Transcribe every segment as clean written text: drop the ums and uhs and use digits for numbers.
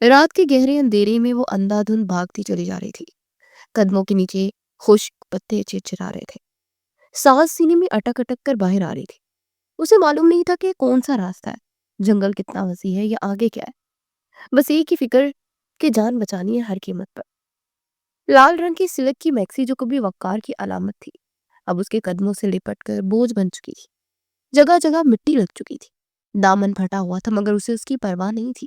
رات کے گہرے اندھیرے میں وہ اندھا دھند بھاگتی چلی جا رہی تھی۔ قدموں کے نیچے خشک پتے چرچرا رہے تھے، سانس سینے میں اٹک اٹک کر باہر آ رہی تھی۔ اسے معلوم نہیں تھا کہ کون سا راستہ ہے، جنگل کتنا وسیع ہے یا آگے کیا ہے۔ بس ایک ہی فکر کہ جان بچانی ہے ہر قیمت پر۔ لال رنگ کی سلک کی میکسی جو کبھی وقار کی علامت تھی، اب اس کے قدموں سے لپٹ کر بوجھ بن چکی تھی۔ جگہ جگہ مٹی لگ چکی تھی، دامن پھٹا ہوا تھا مگر اسے اس کی پرواہ نہیں تھی۔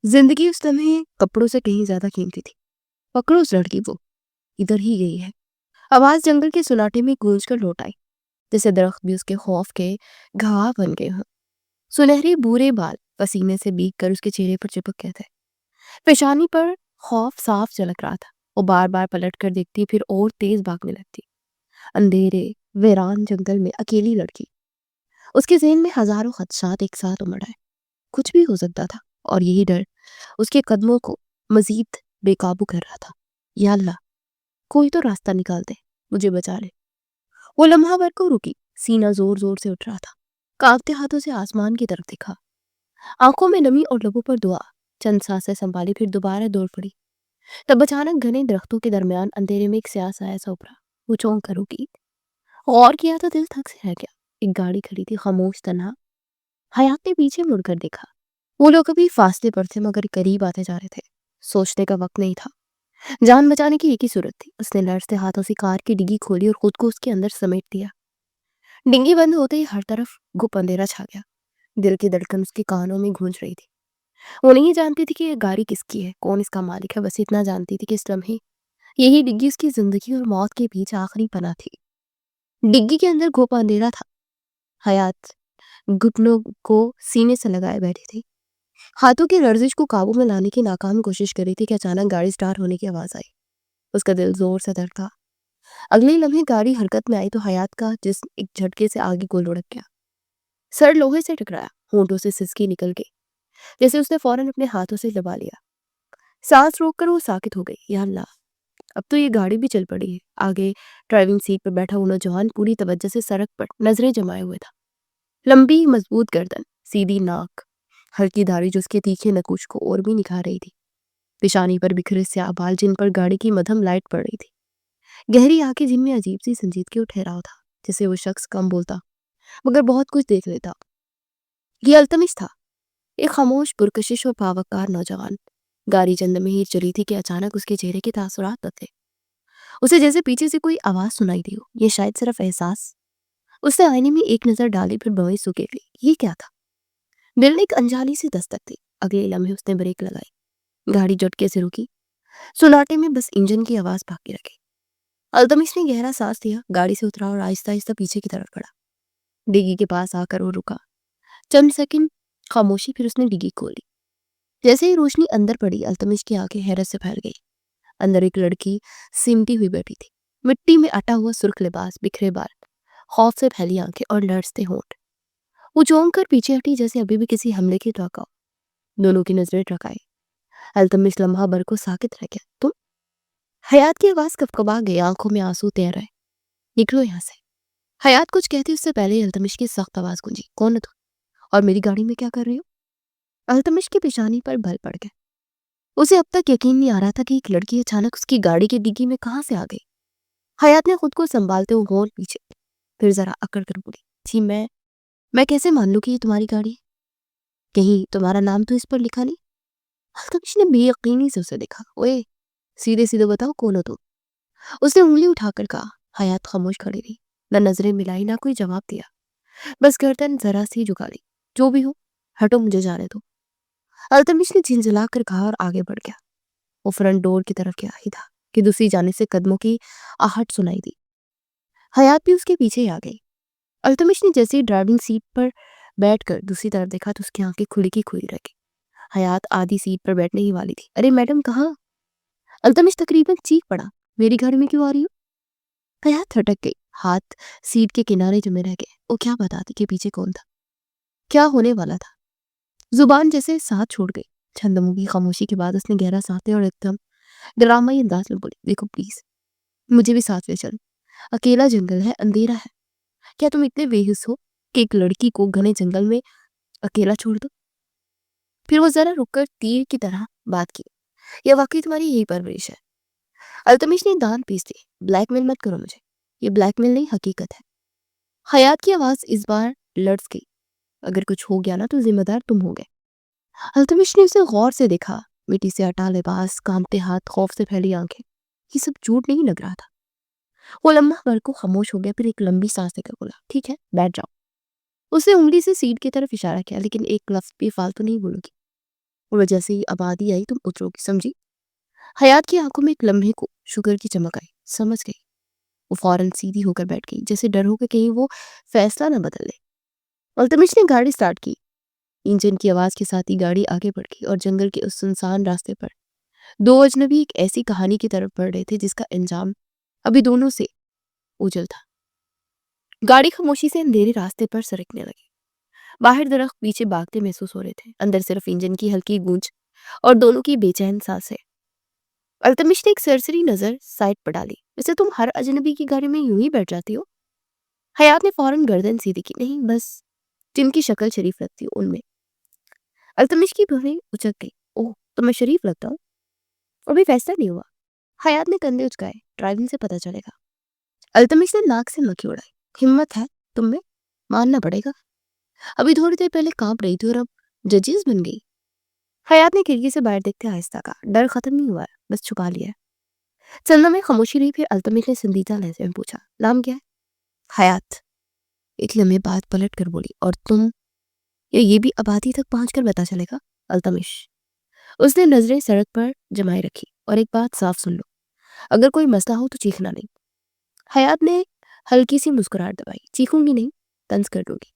زندگی اس لمحے کپڑوں سے کہیں زیادہ قیمتی تھی۔ پکڑو اس لڑکی کو، ادھر ہی گئی ہے۔ آواز جنگل کے سناٹے میں گونج کر لوٹ آئی، جیسے درخت بھی اس کے خوف کے گواہ بن گئے ہوں۔ سنہرے بورے بال پسینے سے بھیگ کر اس کے چہرے پر چپک گئے تھے، پیشانی پر خوف صاف جھلک رہا تھا۔ وہ بار بار پلٹ کر دیکھتی، پھر اور تیز بھاگنے لگتی۔ اندھیرے ویران جنگل میں اکیلی لڑکی، اس کے ذہن میں ہزاروں خدشات ایک ساتھ امڑ آئے۔ کچھ بھی ہو سکتا تھا، اور یہی ڈر اس کے قدموں کو مزید بے قابو کر رہا تھا۔ یا اللہ، کوئی تو راستہ نکال دے، مجھے بچا لے۔ وہ لمحہ بھر کو رکی، سینہ زور زور سے اٹھ رہا تھا، کانپتے ہاتھوں سے آسمان کی طرف دیکھا، آنکھوں میں نمی اور لبوں پر دعا۔ چند سانسیں سنبھالی، پھر دوبارہ دوڑ پڑی۔ تب اچانک گھنے درختوں کے درمیان اندھیرے میں ایک سیاہ سایہ سا ابھرا۔ وہ چونک کر رکی، غور کیا تو دل تھک سے رہ گیا۔ ایک گاڑی کھڑی تھی، خاموش، تنہا۔ حیات نے پیچھے مڑ کر دیکھا۔ وہ لوگ ابھی فاصلے پر تھے مگر قریب آتے جا رہے تھے۔ سوچنے کا وقت نہیں تھا، جان بچانے کی ایک ہی صورت تھی۔ اس نے لرزتے ہاتھوں سے کار کی ڈگی کھولی اور خود کو اس کے اندر سمیٹ دیا۔ ڈنگی بند ہوتے ہی ہر طرف گپ اندھیرا چھا گیا۔ دل کی دھڑکن اس کے کانوں میں گونج رہی تھی۔ وہ نہیں جانتی تھی کہ یہ گاڑی کس کی ہے، کون اس کا مالک ہے، بس اتنا جانتی تھی کہ اس لمحے یہی ڈگی اس کی زندگی اور موت کے بیچ آخری پناہ تھی۔ ڈگی کے اندر گھوپا اندھیرا تھا۔ حیات گھٹنوں کو سینے سے لگائے بیٹھی تھی، ہاتھوں کی لرزش کو قابو میں لانے کی ناکام کوشش کر رہی تھی کہ اچانک گاڑی سٹارٹ ہونے کی آواز آئی۔ اس کا دل زور سے دھڑکا۔ اگلے لمحے گاڑی حرکت میں آئی تو حیات کا جسم ایک جھٹکے سے آگے کو لڑک گیا۔ سر لوہے سے ٹکرایا، ہونٹوں سے سسکی نکل گئی، جیسے اس نے فوراً اپنے ہاتھوں سے دبا لیا۔ سانس روک کر وہ ساکت ہو گئی۔ یا اللہ، اب تو یہ گاڑی بھی چل پڑی ہے۔ آگے ڈرائیونگ سیٹ پر بیٹھا ہوا نوجوان پوری توجہ سے سڑک پر نظریں جمائے ہوئے تھا۔ لمبی مضبوط گردن، سیدھی ناک، ہلکی داڑھی جو اس کے تیکھے نقوش کو اور بھی نکھار رہی تھی۔ پیشانی پر بکھرے سیاہ بال جن پر گاڑی کی مدھم لائٹ پڑ رہی تھی، گہری آنکھیں جن میں عجیب سی سنجیدگی اور ٹھہراؤ تھا، جسے وہ شخص کم بولتا مگر بہت کچھ دیکھ لیتا۔ یہ التمش تھا، ایک خاموش، پرکشش اور باوقار نوجوان۔ گاڑی چند میں ہی چلی تھی کہ اچانک اس کے چہرے کے تاثرات بدلے۔ اسے جیسے پیچھے سے کوئی آواز سنائی دی ہو، یہ شاید صرف احساس۔ اس نے آئینے میں ایک نظر ڈالی، پھر بوئی سکیڑ لی۔ یہ کیا تھا؟ دل نے ایک انجانی سی دستک دی۔ اگلے لمحے اس نے بریک لگائی، گاڑی جھٹکے سے رکی، سناٹے میں بس انجن کی آواز باقی رکھی۔ التمش نے گہرا سانس لیا، گاڑی سے اترا اور آہستہ آہستہ پیچھے کی طرف بڑھا۔ ڈگی کے پاس آ کر وہ رکا، چند سیکنڈ خاموشی، پھر اس نے ڈگی کھولی۔ جیسے ہی روشنی اندر پڑی، التمش کی آنکھیں حیرت سے پھیل گئی۔ اندر ایک لڑکی سمٹی ہوئی بیٹھی تھی، مٹی میں اٹا ہوا سرخ لباس، بکھرے بال، خوف سے پھیلی آنکھیں اور لرزتے ہونٹ۔ وہ چونک کر پیچھے ہٹی، جیسے ابھی بھی کسی حملے کی توقع ہو۔ دونوں کی نظریں ٹکرائی۔ التمش لمحہ بھر کو ساکت رہ گیا۔ تم؟ حیات کی آواز کپکپا گئی، آنکھوں میں آنسو تیر آئے۔ نکلو یہاں سے۔ حیات کچھ کہتی اس سے پہلے ہی التمش کی سخت آواز گونجی۔ کون ہے تم؟ اور میری گاڑی میں کیا کر رہی ہو؟ التمش کی پیشانی پر بل پڑ گئے۔ اسے اب تک یقین نہیں آ رہا تھا کہ ایک لڑکی اچانک اس کی گاڑی کی ڈگی میں کہاں سے آ گئی۔ حیات نے خود کو سنبھالتے ہوئے غور پیچھے، پھر ذرا اکڑ کر بولی، جی میں کیسے مان لوں کہ یہ تمہاری گاڑی ہے؟ کہیں تمہارا نام تو اس پر لکھا نہیں؟ التمش نے بے یقینی سے اسے دیکھا۔ اوئے، سیدھے سیدھے بتاؤ کون ہو تم؟ اس نے انگلی اٹھا کر کہا۔ حیات خاموش کھڑی رہی، نہ نظریں ملائی نہ کوئی جواب دیا، بس گردن ذرا سی جھکا لی۔ جو بھی ہو، ہٹو، مجھے جانے دو۔ التمش نے جھنجھلا کر کہا اور آگے بڑھ گیا۔ وہ فرنٹ ڈور کی طرف گیا ہی تھا کہ دوسری جانب سے قدموں کی آہٹ سنائی دی۔ حیات بھی اس کے پیچھے ہی آ گئی۔ التمش نے جیسے ہی ڈرائیونگ سیٹ پر بیٹھ کر دوسری طرف دیکھا تو اس کی آنکھیں کھلی کی کھلی رہ گئی۔ حیات آدھی سیٹ پر بیٹھنے ہی والی تھی۔ ارے میڈم، کہاں؟ التمش تقریباً چیخ پڑا۔ میری گاڑی میں کیوں آ رہی ہو؟ حیات تھٹک گئی، ہاتھ سیٹ کے کنارے جمے رہ گئے۔ وہ کیا بتاتی کہ پیچھے کون تھا، کیا ہونے والا تھا؟ زبان جیسے ساتھ چھوڑ گئی۔ چند لمحوں کی خاموشی کے بعد اس نے گہرا سانس لیا اور ایک دم ڈرامائی انداز میں بولی، دیکھو پلیز، مجھے بھی ساتھ لے چلو۔ اکیلا جنگل ہے، اندھیرا ہے، کیا تم اتنے بے حس ہو کہ ایک لڑکی کو گھنے جنگل میں اکیلا چھوڑ دو؟ پھر وہ ذرا رک کر تیر کی طرح بات کی. یہ واقعی تمہاری یہی پرورش ہے؟ التمش نے دان پیس دی. بلیک میل مت کرو مجھے. یہ بلیک میل نہیں، حقیقت ہے. حیات کی آواز اس بار لڑز گئی. اگر کچھ ہو گیا نا تو ذمہ دار تم ہو گے. التمش نے اسے غور سے دیکھا. مٹی سے اٹا لباس، کانپتے ہاتھ، خوف سے پھیلی آنکھیں. یہ سب جھوٹ نہیں لگ رہا تھا. وہ لمحہ بھر کو خاموش ہو گیا، پھر ایک لمبی سانس لے کر بولا ٹھیک ہے بیٹھ جاؤ. اسے انگلی سے سیٹ کی طرف اشارہ کیا، لیکن ایک لفظ بھی فالتو نہیں بولو گی. اور جیسے ہی آبادی آئی تم اترو گی، سمجھی؟ حیات کی آنکھوں میں ایک لمحے کو شوگر کی چمک آئی. سمجھ گئی. وہ فوراً سیدھی ہو کر بیٹھ گئی، جیسے ڈر ہو کہ کہیں وہ فیصلہ نہ بدل لے. التمش نے گاڑی سٹارٹ کی. انجن کی آواز کے ساتھ ہی گاڑی آگے بڑھ گئی اور جنگل کے اس سنسان راستے پر دو اجنبی ایک ایسی کہانی کی طرف بڑھ رہے تھے جس کا انجام ابھی دونوں سے اوجھل تھا. گاڑی خاموشی سے اندھیرے راستے پر سرکنے لگی. باہر درخت پیچھے بھاگتے محسوس ہو رہے تھے، اندر صرف انجن کی ہلکی گونج اور دونوں کی بے چین سانسیں. التمش نے ایک سرسری نظر سائڈ پر ڈالی. ویسے تم ہر اجنبی کی گاڑی میں یوں ہی بیٹھ جاتی ہو؟ حیات نے فوراً گردن سیدھی کی. نہیں، بس جن کی شکل شریف لگتی ہو ان میں. التمش کی بھویں اچک گئی. اوہ، تو میں شریف لگتا ہوں؟ ابھی فیصلہ نہیں ہوا. حیات نے کندھے اچکائے. ڈرائیونگ سے پتہ چلے گا. التمش نے ناک سے مکھی اڑائی. ہمت ہے تم میں، ماننا پڑے گا. ابھی تھوڑی دیر پہلے کانپ رہی تھی اور اب ججز بن گئی. حیات نے کھڑکی سے باہر دیکھتے آہستہ کہا. ڈر ختم نہیں ہوا ہے، بس چھپا لیا ہے. چند میں خاموشی رہی، پھر التمش نے سنجیدہ لہجے میں پوچھا نام کیا ہے؟ حیات. ایک لمحے بعد پلٹ کر بولی اور تم؟ یہ بھی آبادی تک پہنچ کر پتا چلے گا. التمش. اس نے نظریں سڑک پر جمائے رکھی. اور ایک بات صاف سن لو، اگر کوئی مسئلہ ہو تو چیخنا نہیں. حیات نے ہلکی سی مسکراہٹ دبائی. چیخوں گی نہیں، طنز کر دوں گی.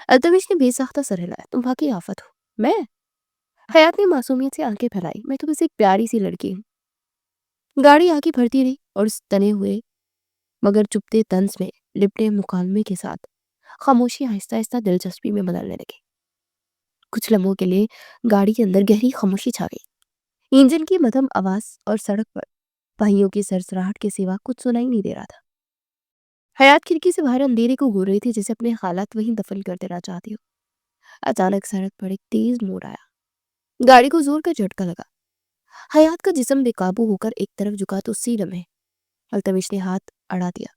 التمش نے بے ساختہ سر ہلایا. تم واقعی آفت ہو. میں؟ حیات نے معصومیت سے آنکھیں پھیلائی. میں تو بس ایک پیاری سی لڑکی ہوں. گاڑی آگے بڑھتی رہی اور اس تنے ہوئے مگر چپتے طنز میں لپٹے مکالمے کے ساتھ خاموشی آہستہ آہستہ دلچسپی میں بدلنے لگی. کچھ لمحوں کے لیے گاڑی کے اندر گہری خاموشی چھا گئی. انجن کی مدھم آواز اور سڑک پر پہیوں کی سرسراہٹ کے سوا کچھ سنائی نہیں دے رہا تھا. حیات کھڑکی سے باہر اندھیرے کو گھور رہی تھی، جیسے اپنے حالات وہیں دفن کر دینا چاہتی ہو. اچانک سڑک پر ایک تیز موڑ آیا. گاڑی کو زور کا جھٹکا لگا. حیات کا جسم بے قابو ہو کر ایک طرف جھکا تو اسی لمحے التمش نے ہاتھ اڑا دیا.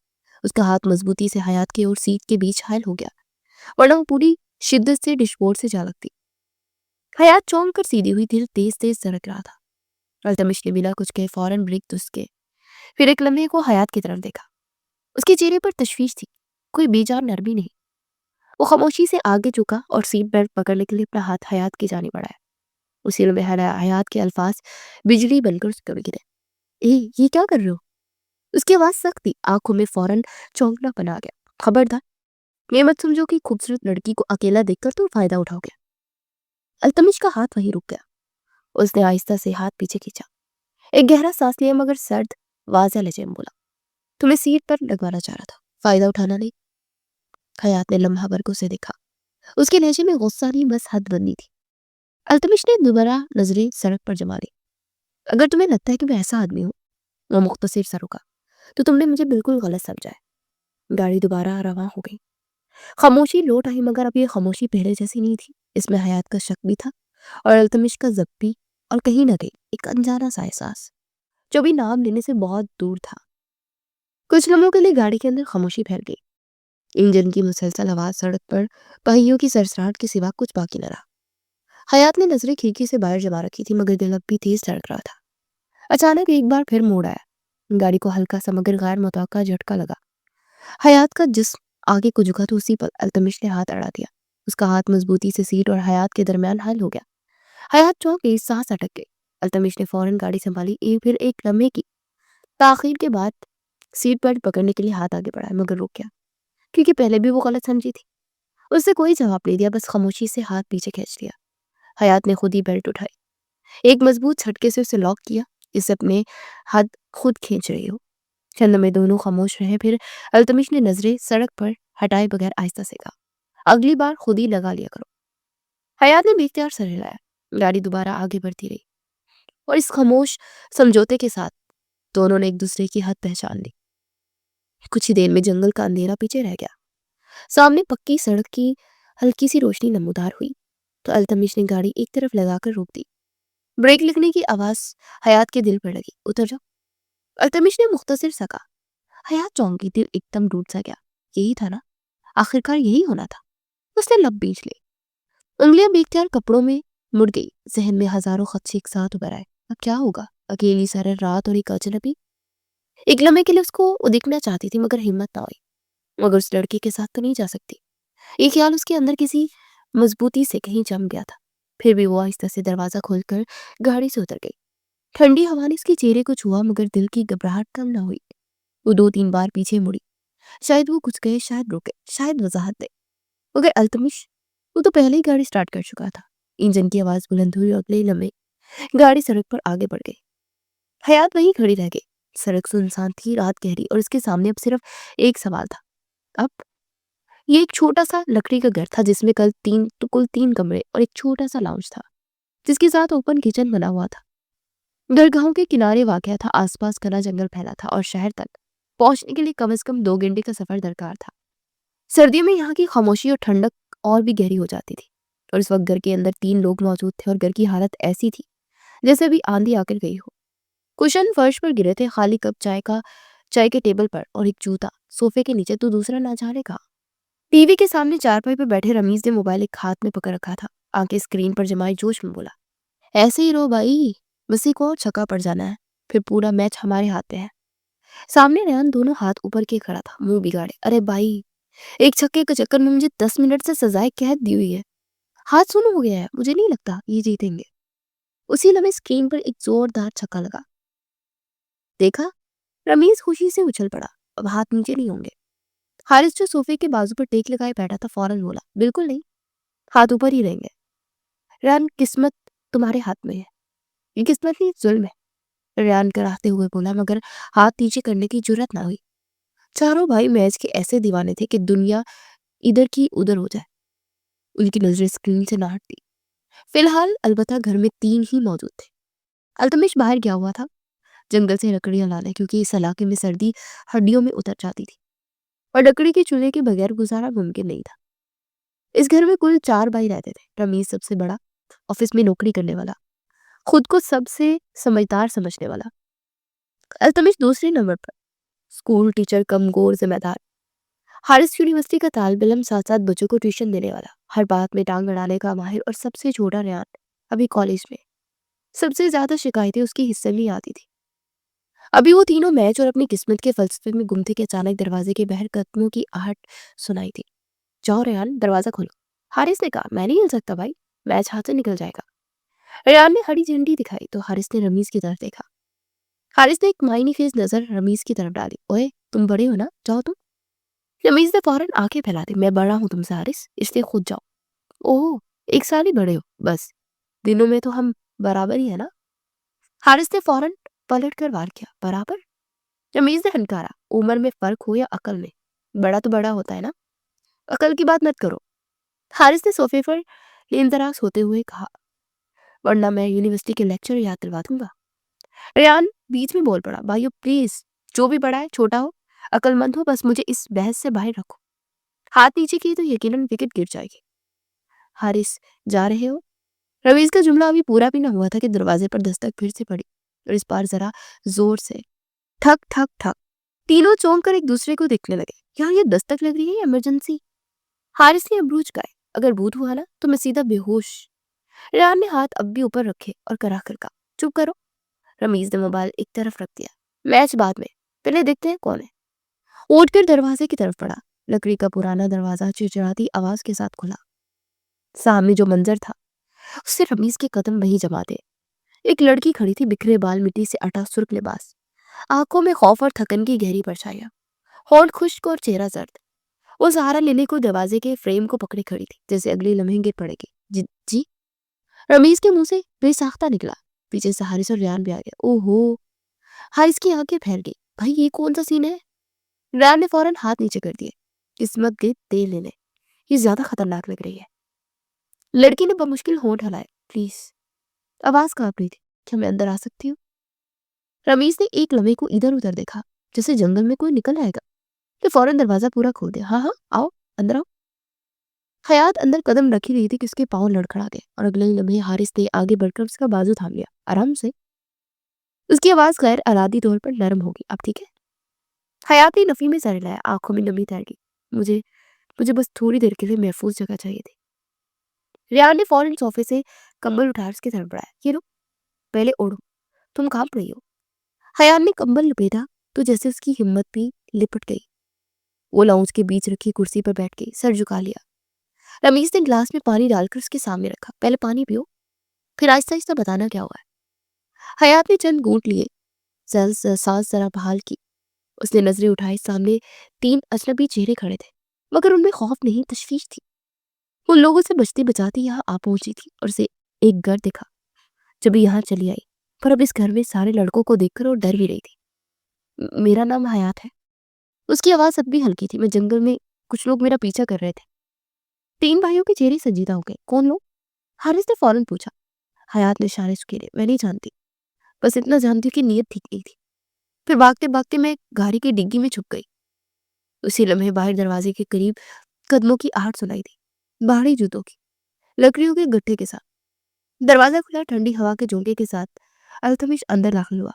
اس کا ہاتھ مضبوطی سے حیات کے اور سیٹ کے بیچ حائل ہو گیا، ورنہ وہ پوری شدت سے ڈش بورڈ سے جا لگتی. حیات چونک کر سیدھی ہوئی. دل تیز تیز دھڑک رہا تھا. التمش نے بلا کچھ کہے فوراً بریک دست کے پھر ایک لمحے کو حیات کی طرف دیکھا. اس کے چہرے پر تشویش تھی، کوئی بے جان نرمی نہیں. وہ خاموشی سے آگے جھکا اور سیٹ بیلٹ پکڑنے کے لیے اپنا ہاتھ حیات کی جانب بڑھایا. اسی لمحے حیات کے الفاظ بجلی بن کر اس کے گرے. یہ کیا کر رہے ہو؟ اس کی آواز سخت تھی. آنکھوں میں فوراً چونکنا بنا گیا. خبردار، یہ مت سمجھو کہ خوبصورت لڑکی کو اکیلا دیکھ کر تم فائدہ اٹھاؤ گے. التمش کا ہاتھ وہیں رک گیا. اس نے آہستہ سے ہاتھ پیچھے کھینچا. ایک گہرا سانس لیا مگر سرد واضح لہجے میں بولا تمہیں سیٹ پر لگوانا چاہ رہا تھا، فائدہ اٹھانا نہیں. حیات نے لمحہ بھر کو اسے دیکھا. اس کے لہجے میں غصہ نہیں، بس حد بندی تھی. التمش نے دوبارہ نظریں سڑک پر جما لی. اگر تمہیں لگتا ہے کہ میں ایسا آدمی ہوں، وہ مختصر سا رکا، تو تم نے مجھے بالکل غلط سمجھا ہے. گاڑی دوبارہ رواں ہو گئی. خاموشی لوٹ آئی، مگر اب یہ خاموشی پہلے جیسی نہیں تھی. اس میں حیات کا شک بھی تھا اور التمش کا ضبط بھی، اور کہیں نہ کہیں ایک انجانا سا احساس جو بھی نام لینے سے بہت دور تھا. کچھ لمحوں کے لیے گاڑی کے اندر خاموشی پھیل گئی. انجن کی مسلسل آواز، سڑک پر پہیوں کی سرسراہٹ کے سوا کچھ باقی نہ رہا. حیات نے نظریں کھڑکی سے باہر جما رکھی تھی، مگر دل اب بھی تیز دھڑک رہا تھا. اچانک ایک بار پھر موڑ آیا. گاڑی کو ہلکا سا مگر غیر متوقع جھٹکا لگا. حیات کا جسم آگے کو جھکا تو اسی پل التمش نے ہاتھ اڑا دیا. اس کا ہاتھ مضبوطی سے سیٹ اور حیات کے درمیان حائل ہو گیا. حیات چونک گئی، سانس اٹک گئی. التمش نے فوراً گاڑی سنبھالی. پھر ایک لمحے کی تاخیر کے بعد سیٹ بیلٹ پکڑنے کے لیے ہاتھ آگے بڑھایا، مگر رک گیا، کیونکہ پہلے بھی وہ غلط سمجھی تھی. اس سے کوئی جواب نہیں دیا، بس خاموشی سے ہاتھ پیچھے کھینچ لیا. حیات نے خود ہی بیلٹ اٹھائی. ایک مضبوط جھٹکے سے اسے لاک کیا، اسے اپنے ہاتھ خود کھینچ رہی ہو. چند میں دونوں خاموش رہے. پھر التمش نے نظریں سڑک پر ہٹائے بغیر آہستہ سے کہا اگلی بار خود ہی لگا لیا کرو. حیات نے بے اختیار سر ہلایا. گاڑی دوبارہ آگے بڑھتی رہی اور اس خاموش سمجھوتے کے ساتھ دونوں نے ایک دوسرے کی حد پہچان لی. کچھ ہی دیر میں جنگل کا اندھیرا پیچھے رہ گیا. سامنے پکی سڑک کی ہلکی سی روشنی نمودار ہوئی. تو التمش نے گاڑی ایک طرف لگا کر روک دی۔ بریک لگنے کی آواز حیات کے دل پر لگی۔ اتر جاؤ، التمش نے مختصر سا کہا۔ حیات چونکی، دل ایک دم ٹوٹ سا گیا۔ یہی تھا نا، آخرکار یہی ہونا تھا۔ اس نے لب بیچ لی، انگلیاں بے اختیار کپڑوں میں مڑ گئی، ذہن میں ہزاروں خدشے ایک ساتھ ابھر آئے۔ اب کیا ہوگا؟ اکیلی سارے رات اور ایک اجنبی۔ ایک لمحے کے لیے اس کو وہ دیکھنا چاہتی تھی مگر ہمت نہ ہوئی، مگر اس لڑکی کے ساتھ تو نہیں جا سکتی۔ یہ خیال اس کے اندر کسی مضبوطی سے کہیں جم گیا تھا۔ پھر بھی وہ آہستہ سے دروازہ کھول کر گاڑی سے اتر گئی۔ ٹھنڈی ہوا نے اس کے چہرے کو چھوا مگر دل کی گھبراہٹ کم نہ ہوئی۔ وہ 2-3 بار پیچھے مڑی، شاید وہ کچھ کہے، شاید رکے، شاید وضاحت دے، مگر التمش، وہ تو پہلے ہی گاڑی سٹارٹ کر چکا تھا۔ انجن کی آواز بلند ہوئی اور اگلے لمحے گاڑی سڑک پر آگے بڑھ گئی۔ حیات وہیں کھڑی رہ گئی۔ سڑک سنسان تھی، رات گہری، اور اس کے سامنے اب صرف ایک سوال تھا۔ اب یہ ایک چھوٹا سا لکڑی کا گھر تھا جس میں کل کل 3 کمرے اور ایک چھوٹا سا لاؤنج تھا جس کے ساتھ اوپن کچن بنا ہوا تھا۔ گھر گاؤں کے کنارے واقع تھا، آس پاس گھنا جنگل پھیلا تھا اور شہر تک پہنچنے کے لیے کم از کم 2 گھنٹے کا سفر درکار تھا۔ سردیوں میں یہاں کی خاموشی اور ٹھنڈک اور بھی گہری ہو جاتی تھی، اور اس وقت گھر کے اندر 3 لوگ موجود تھے اور گھر کی حالت ایسی تھی جیسے ابھی آندھی آ کر گئی ہو۔ کشن فرش پر گرے تھے، خالی کپ چائے کے ٹیبل پر، اور ایک جوتا صوفے کے نیچے تو دوسرا نہ جانے کا۔ ٹی وی کے سامنے چارپائی پہ بیٹھے رمیز نے موبائل ایک ہاتھ میں پکڑ رکھا تھا، آنکھیں اسکرین پر جمائے جوش میں بولا، ایسے ہی رو بھائی، بس ایک اور چھکا پڑ جانا ہے، پھر پورا میچ ہمارے ہاتھ میں ہے۔ سامنے ریان دونوں ہاتھ اوپر کیے کھڑا تھا، منہ بگاڑے، ارے بھائی، ایک چھکے کے چکر میں مجھے 10 منٹ سے سزائے قید دی ہوئی ہے، ہاتھ سنو ہو گیا ہے، مجھے نہیں لگتا یہ جیتیں گے۔ اسی لمحے اسکرین پر ایک زوردار چھکا لگا۔ دیکھا؟ رمیز خوشی سے اچھل پڑا، اب ہاتھ نیچے نہیں ہوں گے۔ حارث جو صوفے کے بازو پر ٹیک لگائے بیٹھا تھا فوراً بولا، بالکل نہیں، ہاتھ اوپر ہی رہیں گے۔ ریان، قسمت تمہارے ہاتھ میں ہے، یہ قسمت نہیں، ظلم ہے، ریان کراہتے ہوئے بولا، مگر ہاتھ نیچے کرنے کی جرات نہ ہوئی۔ چاروں بھائی میچ کے ایسے دیوانے تھے کہ دنیا ادھر کی ادھر ہو جائے، ان کی نظریں اسکرین سے نہ ہٹتی۔ فی الحال البتہ گھر میں 3 ہی موجود تھے۔ التمش باہر گیا ہوا تھا جنگل سے لکڑیاں لانے، کیونکہ اس علاقے میں سردی ہڈیوں میں اتر جاتی تھی اور لکڑی کے چولہے کے بغیر گزارا ممکن نہیں تھا۔ اس گھر میں کل 4 بھائی رہتے تھے۔ رمیز سب سے بڑا، آفس میں نوکری کرنے والا، خود کو سب سے سمجھدار سمجھنے والا۔ التمش دوسرے نمبر پر، اسکول ٹیچر کم گور ذمہ دار۔ حارث یونیورسٹی کا طالب علم، ساتھ ساتھ بچوں کو ٹیوشن دینے والا، ہر بات میں ٹانگ اڑانے کا ماہر، اور سب سے چھوٹا ریان، ابھی کالج میں۔ سب سے زیادہ شکایتیں اس کے حصے میں آتی تھی۔ ابھی وہ تینوں میچ اور اپنی قسمت کے فلسفے میں گم تھے کہ اچانک دروازے کے باہر قدموں کی آہٹ سنائی تھی۔ جاؤ ریان، دروازہ کھولو، حارث نے کہا۔ میں نہیں ہل سکتا بھائی، میچ ہاتھ سے نکل جائے گا۔ ریان نے ہری جھنڈی دکھائی تو حارث نے رمیز کی طرف دیکھا۔ حارث نے ایک معنی خیز نظر رمیز کی طرف ڈالی۔ اوئے، تم بڑے ہو نا، جاؤ تم۔ رمیز نے فوراً آنکھیں پھیلا دی۔ میں بڑا ہوں تم سے حارث، اس لیے خود جاؤ۔ اوہ، 1 سال ہی بڑے ہو، بس دنوں میں تو ہم برابر ہی ہے نا۔ حارث نے فوراً پلٹ کر وار کیا۔ برابر؟ رمیز نے ہنکارا۔ عمر میں فرق ہو یا عقل میں، بڑا تو بڑا ہوتا ہے نا، عقل کی بات مت کرو۔ حارث نے صوفے پر لیندراز ہوتے ہوئے کہا، ورنہ میں یونیورسٹی کے لیکچر یاد دلوا دوں گا۔ ریان بیچ میں بول پڑا، بھائیو پلیز، جو بھی بڑا ہے، چھوٹا ہو، عقل مند ہو، بس مجھے اس بحث سے باہر رکھو۔ ہاتھ نیچے کی تو یقیناً وکٹ گر جائے گی۔ حارث، جا رہے ہو؟ رمیز کا جملہ ابھی پورا بھی نہ ہوا تھا کہ دروازے پر دستک پھر سے پڑی، اور اس بار ذرا زور سے، ٹھک ٹھک ٹھک۔ تینوں چونک کر ایک دوسرے کو دیکھنے لگے۔ کیا یہ دستک لگ رہی ہے یا ایمرجنسی؟ حارث نے ابروج گائے، اگر بھوت ہوا نا تو میں سیدھا بے ہوش۔ ریان نے ہاتھ اب بھی اوپر رکھے اور کرا کر کہا، چپ کرو۔ رمیز نے موبائل ایک طرف رکھ دیا، میچ بعد میں، پہلے دیکھتے ہیں کون ہے۔ اٹھ کر دروازے کی طرف بڑھا۔ لکڑی کا پرانا دروازہ چرچراتی آواز کے ساتھ کھلا۔ سامنے جو منظر تھا اس سے رمیز کے قدم وہیں جما دے۔ ایک لڑکی کھڑی تھی، بکھرے بال، مٹی سے اٹا سرخ لباس، آنکھوں میں خوف اور تھکن کی گہری پرچھائیاں، ہونٹ خشک اور چہرہ زرد۔ وہ سہارا لینے کو دروازے کے فریم کو پکڑے کھڑی تھی، جیسے اگلی لمحے گر پڑے گی۔ جی؟ رمیز کے منہ سے بے ساختہ نکلا۔ پیچھے سے حارث اور ریان بھی آ گیا۔ اوہو، حارث کی آنکھیں پھیل گئی۔ بھائی یہ کون سا سین ہے؟ ریان نے فوراً ہاتھ نیچے کر دیے۔ قسمت گئی تیل لینے، یہ زیادہ خطرناک لگ رہی ہے۔ لڑکی نے بمشکل ہونٹ ہلائے۔ پلیز، آواز کانپ رہی تھی، کیا میں اندر آ سکتی ہوں؟ رمیز نے ایک لمحے کو ادھر ادھر دیکھا، جیسے جنگل میں کوئی نکل آئے گا، پھر فوراً دروازہ پورا کھول دیا۔ ہاں ہاں، آؤ، اندر آؤ۔ حیات اندر قدم رکھ ہی رہی تھی کہ اس کے پاؤں لڑکھڑا گئے اور اگلے ہی لمحے حارث نے آگے بڑھ کر اس کا بازو تھام لیا. آرام سے. اس کی آواز غیر ارادی طور پر نرم ہوگی. اب ٹھیک ہے؟ حیات نے نفی میں سر ہلایا. آنکھوں میں نمی تیر گئی. مجھے بس تھوڑی دیر کے لیے محفوظ جگہ چاہیے تھی. ریان نے فوراً صوفے سے کمبل اٹھا اس کی طرف بڑھایا. یہ لو پہلے اوڑھو، تم کانپ رہی ہو. حیات نے کمبل لپیٹا تو جیسے اس کی ہمت بھی لپٹ گئی. وہ لاؤنج کے بیچ رکھی کرسی پر بیٹھ گئی. سر جھکا لیا. رمیز نے گلاس میں پانی ڈال کر اس کے سامنے رکھا. پہلے پانی پیو، پھر آہستہ آہستہ بتانا کیا ہوا ہے. حیات نے چند گھونٹ لیے. سانس ذرا بحال کی. اس نے نظریں اٹھائی. سامنے 3 اجنبی چہرے کھڑے تھے، مگر ان میں خوف نہیں، تشویش تھی. ان لوگوں سے بچتی بچاتی یہاں آ پہنچی تھی اور اسے ایک گھر دکھا جب یہاں چلی آئی. پر اب اس گھر میں سارے لڑکوں کو دیکھ کر اور ڈر بھی رہی تھی. میرا نام حیات ہے. اس کی آواز اب بھی ہلکی تھی. میں جنگل میں کچھ لوگ میرا پیچھا کر رہے تھے. 3 بھائیوں کے چہرے سنجیدہ ہو گئے. کون لوگ؟ حارث نے فوراً پوچھا. حیات نے اشارے سے گھیرے. میں نہیں جانتی، بس اتنا جانتی ہوں کہ نیت ٹھیک نہیں تھی. پھر بھاگتے بھاگتے میں گاڑی کی ڈگی میں چھپ گئی. اسی لمحے باہر دروازے کے قریب قدموں کی آہٹ سنائی دی. باہری جوتوں کی، لکڑیوں کے گٹھے کے ساتھ. دروازہ کھلا. ٹھنڈی ہوا کے جھونکے کے ساتھ التمش اندر داخل ہوا.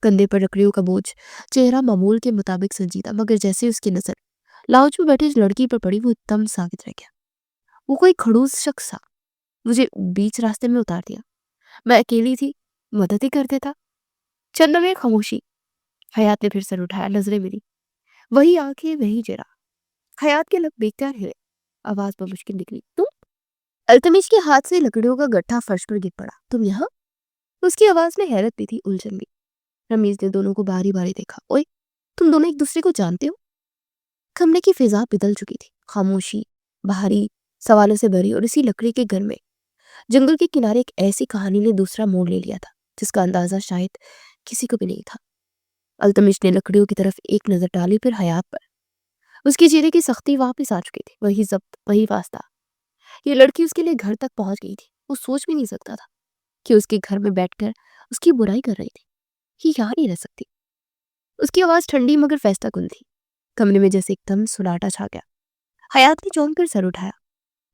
کندھے پر لکڑیوں کا بوجھ، چہرہ معمول کے مطابق سنجیدہ، مگر جیسے اس کی نظر لاؤنج میں بیٹھی اس لڑکی پر پڑی وہ دم ساکت رہ گیا. وہ کوئی کھڑوس شخص تھا. مجھے بیچ راستے میں اتار دیا. میں اکیلی تھی، مدد ہی کر دیتا. چند لمحے خاموشی. حیات نے پھر سر اٹھایا. نظریں ملی. وہی آنکھیں، وہی چہرہ. حیات کے لب بے اختیار ہلے. آواز بمشکل نکلی. تم؟ التمش کے ہاتھ سے لکڑیوں کا گٹھا فرش پر گر پڑا. تم یہاں؟ اس کی آواز میں حیرت بھی تھی، الجھن بھی. رمیز نے دونوں کو باری باری دیکھا. اوئے، تم دونوں ایک دوسرے کو جانتے ہو؟ کمرے کی فضا بدل چکی تھی. خاموشی، بھاری، سوالوں سے بھری. اور اسی لکڑی کے گھر میں جنگل کے کنارے ایک ایسی کہانی نے دوسرا موڑ لے لیا تھا جس کا اندازہ شاید کسی کو بھی نہیں تھا. التمش نے لکڑیوں کی طرف ایک نظر ڈالی، پھر حیات پر. اس کے چہرے کی سختی واپس آ چکی تھی. وہی ضبط، وہی واسطہ. یہ لڑکی اس کے لیے گھر تک پہنچ گئی تھی. وہ سوچ بھی نہیں سکتا تھا کہ اس کے گھر میں بیٹھ کر اس کی برائی کر رہی تھی. یہ یہاں نہیں رہ سکتی. اس کی آواز ٹھنڈی مگر فیصلہ کن تھی. کمرے میں جیسے ایک دم سناٹا چھا گیا. حیات نے چونک کر سر اٹھایا.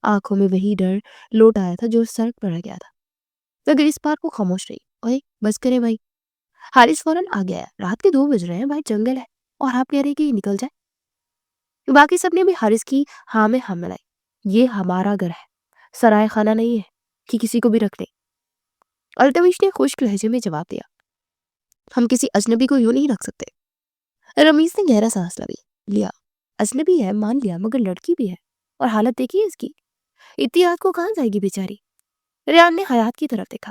آنکھوں میں وہی ڈر لوٹ آیا تھا جو سڑک پر رہ گیا تھا. مگر اس بار وہ خاموش رہی. اوئے بس کرے بھائی. حارث فوراً آ گیا. رات کے 2 بج رہے ہیں بھائی، جنگل ہے اور آپ کہہ رہے کہ یہ نکل جائے. باقی سب نے بھی حارث کی ہاں میں ہاں ملائی. یہ ہمارا گھر ہے، سرائے خانہ نہیں ہے کہ کسی کو بھی رکھ دیں. التمش نے خشک لہجے میں جواب دیا. ہم کسی اجنبی کو یوں نہیں رکھ سکتے. رمیز نے گہرا سانس لیا. اجنبی ہے مان لیا، مگر لڑکی بھی ہے. اور حالت دیکھیے اس کی. اتنی رات کو کہاں جائے گی بیچاری. ریان نے حیات کی طرف دیکھا.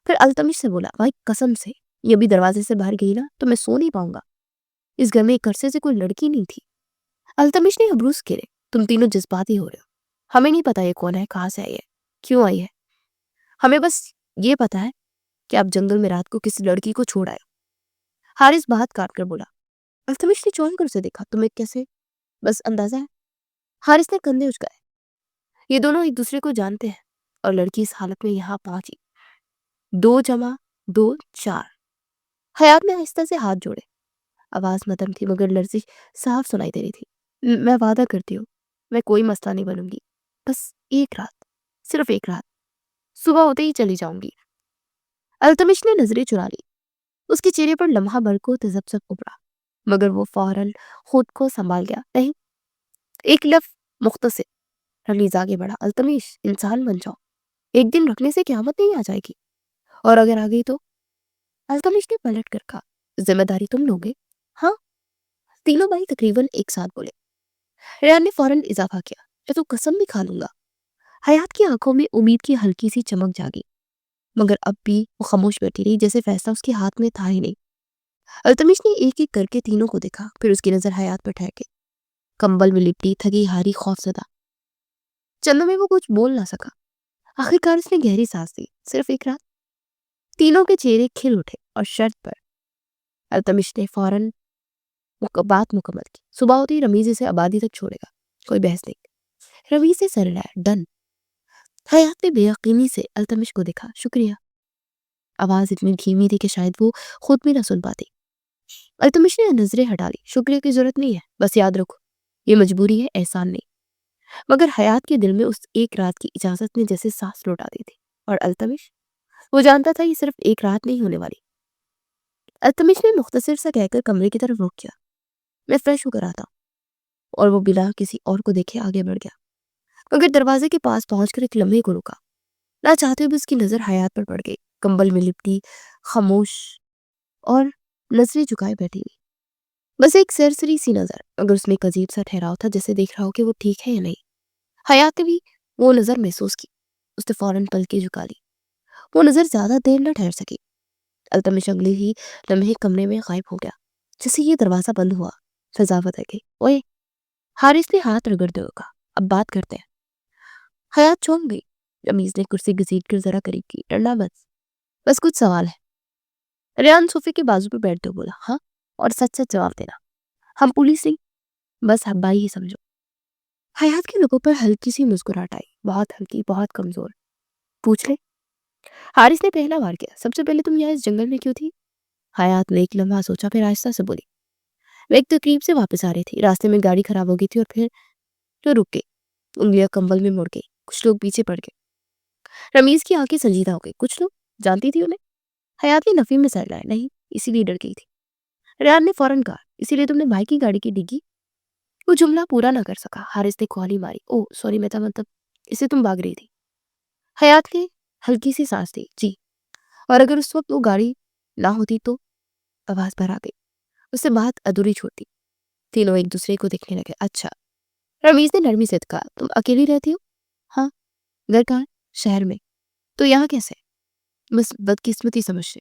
پھر التمش سے بولا. بھائی قسم سے یہ بھی دروازے سے باہر گئی نا تو میں سو نہیں پاؤں گا. اس گھر میں ایک عرصے سے کوئی لڑکی نہیں تھی. التمش نے ابروس کرے. تم تینوں جذباتی ہو رہے ہو. ہمیں نہیں پتا یہ کون ہے، کہاں سے آئی ہے، کیوں آئی ہے. ہمیں بس یہ پتا ہے کہ آپ جنگل میں رات کو کسی لڑکی کو چھوڑ آئے. حارث بات کاٹ کر بولا. التمش نے چون کر اسے دیکھا. تمہیں کیسے؟ بس اندازہ ہے. حارث نے کندھے اچکائے. یہ دونوں ایک دوسرے کو جانتے ہیں اور لڑکی اس حالت میں یہاں پہنچی. 2 جمع 2 4. حیات نے آہستہ سے ہاتھ جوڑے. آواز نرم تھی مگر لرزش صاف سنائی دے رہی تھی. میں وعدہ کرتی ہوں میں کوئی مسئلہ نہیں بنوں گی. بس ایک رات، صرف ایک رات. صبح ہوتے ہی چلی جاؤں گی. التمش نے نظریں چرا لی. اس کے چہرے پر لمحہ بھر کو تذبذب ابھرا، مگر وہ فوراً خود کو سنبھال گیا. نہیں، ایک لفظ مختصر. رمیز آگے بڑھا. التمش انسان بن جاؤ. ایک دن رکھنے سے قیامت نہیں آ جائے گی. اور اگر آ گئی تو؟ التمش نے پلٹ کر کہا. ذمہ داری تم لوگے؟ ہاں. تینوں بھائی تقریباً ایک ساتھ بولے. ریان نے فوراً اضافہ کیا. میں تو قسم بھی کھا لوں گا. حیات کی آنکھوں میں امید کی ہلکی سی چمک جاگی، مگر اب بھی وہ خاموش بیٹھی رہی جیسے فیصلہ اس کے ہاتھ میں تھا ہی نہیں. التمش نے ایک ایک کر کے تینوں کو دیکھا. پھر اس کی نظر حیات پر ٹھہر گئی. کمبل میں لپٹی، تھکی ہاری، خوف زدہ. چندوں میں وہ کچھ بول نہ سکا. آخرکار اس نے گہری سانس دی. صرف ایک رات. تینوں کے چہرے کھل اٹھے. اور شرط پر. التمش نے فوراً بات مکمل کی. صبح ہوتی ہی رمیز اسے آبادی تک چھوڑے گا. کوئی بحث نہیں. رمیز نے سر ہلایا. ڈن. حیات نے بے یقینی سے التمش کو دیکھا. شکریہ. آواز اتنی دھیمی تھی کہ شاید وہ خود بھی نہ سن پاتی. التمش نے نظریں ہٹا لی. شکریہ کی ضرورت نہیں ہے، بس یاد رکھو یہ مجبوری ہے، احسان نہیں. مگر حیات کے دل میں اس ایک رات کی اجازت نے جیسے سانس لوٹا دی تھی۔ اور التمش، وہ جانتا تھا یہ صرف ایک رات نہیں ہونے والی۔ التمش نے مختصر سا کہہ کر کمرے کی طرف رخ کیا۔ میں فریش ہو کر آتا ہوں۔ اور وہ بلا کسی اور کو دیکھے آگے بڑھ گیا، مگر دروازے کے پاس پہنچ کر ایک لمحے کو رکا۔ نہ چاہتے ہوئے اس کی نظر حیات پر پڑ گئی، کمبل میں لپٹی، خاموش اور نظریں جھکائے بیٹھی ہوئی۔ بس ایک سرسری سی نظر، مگر اس میں ایک عجیب سا ٹھہراؤ تھا، جیسے دیکھ رہا ہو کہ وہ ٹھیک ہے یا نہیں۔ حیات نے بھی وہ نظر محسوس کی۔ اس نے فوراً پلکیں جھکا لی۔ وہ نظر زیادہ دیر نہ ٹھہر سکی۔ التمش اگلے ہی لمحے کمرے میں غائب ہو گیا۔ جیسے یہ دروازہ بند ہوا، فضا بدل گئی۔ اوئے، حارث نے ہاتھ رگڑتے ہوئے کہا، اب بات کرتے ہیں۔ حیات چونک گئی۔ رمیز نے کرسی گھسیٹ کر ذرا قریب کی۔ ڈرنا بس کچھ سوال ہے۔ ریان صوفے کے بازو پہ بیٹھتے ہوئے بولا، ہاں، اور سچ سچ جواب دینا۔ ہم پولیس نہیں، بس حبائی ہی سمجھو۔ حیات کے لبوں پر ہلکی سی مسکراہٹ آئی، بہت ہلکی، بہت کمزور۔ پوچھ لے۔ حارث نے پہلا وار کیا، سب سے پہلے تم یہاں اس جنگل میں کیوں تھی؟ حیات نے ایک لمحہ سوچا، پھر آہستہ سے بولی، وہ ایک تقریب سے واپس آ رہی تھی، راستے میں گاڑی خراب ہو گئی تھی اور پھر تو رک گئی۔ انگلیاں کمبل میں مڑ گئی، کچھ لوگ پیچھے پڑ گئے۔ رمیز کی آنکھیں سنجیدہ ہو گئی۔ کچھ لوگ؟ جانتی تھی انہیں؟ حیات نے نفی میں سر لائے، نہیں، اسی لیے ڈر گئی تھی۔ ریان نے فوراً کہا، اسی لیے تم نے بھائی کی گاڑی کی ڈگی؟ وہ جملہ پورا نہ کر سکا۔ حارث نے کھولی ماری، اوہ سوری، میں مطلب اسے تم بھاگ رہی تھی۔ حیات نے ہلکی سی سانس دی، جی، اور اگر اس وقت وہ گاڑی نہ ہوتی تو؟ آواز بھر آ گئی۔ اس سے بات ادھوری چھوڑتی۔ تینوں ایک دوسرے کو دیکھنے لگے۔ اچھا، رمیز نے نرمی سے کہا، تم اکیلی رہتی ہو؟ ہاں۔ گھر کہاں؟ شہر میں۔ تو یہاں کیسے؟ بس بدقسمتی سمجھتے۔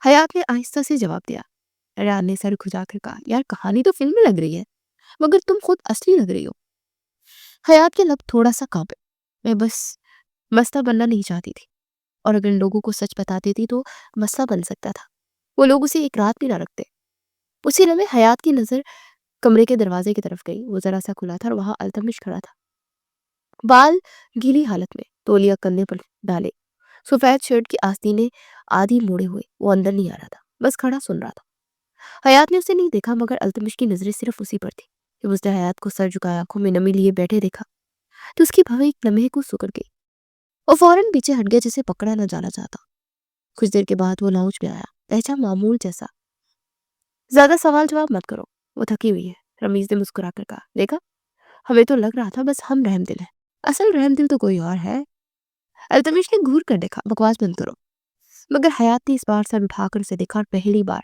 حیات نے آہستہ سے جواب دیا۔ ریان نے سر کھجا کر کہا، یار کہانی تو فلم میں لگ رہی ہے، مگر تم خود اصلی لگ رہی ہو۔ حیات کے لب تھوڑا سا کانپے۔ میں بس مسئلہ بننا نہیں چاہتی تھی، اور اگر لوگوں کو سچ بتا دیتی تو مسئلہ بن سکتا تھا۔ وہ لوگ اسے ایک رات بھی نہ رکھتے۔ اسی لمحے حیات کی نظر کمرے کے دروازے کی طرف گئی۔ وہ ذرا سا کھلا تھا اور وہاں التمش کھڑا تھا، بال گیلی حالت میں، تولیہ کندھے پر ڈالے، سفید شرٹ کی آستینیں آدھی موڑے ہوئے۔ وہ اندر نہیں آ رہا تھا، بس کھڑا سن رہا تھا۔ حیات نے اسے نہیں دیکھا، مگر التمش کی نظریں صرف اسی پر تھی۔ جب اس نے حیات کو سر جھکایا، آنکھوں میں نمی لیے بیٹھے دیکھا تو اس کی بھویں ایک لمحے کو سکڑ گئی۔ وہ فوراً پیچھے ہٹ گیا، جسے پکڑا نہ جانا چاہتا۔ کچھ دیر کے بعد وہ لاؤنج میں آیا، لہجہ معمول جیسا۔ زیادہ سوال جواب مت کرو، وہ تھکی ہوئی ہے، رمیز نے مسکرا کر کہا۔ دیکھا، ہمیں تو لگ رہا تھا بس ہم رحم دل ہیں، اصل رحم دل تو کوئی اور ہے۔ التمش نے گھور کر دیکھا، بکواس بند کرو۔ مگر حیات نے اس بار سر اٹھا کر اسے دیکھا، اور پہلی بار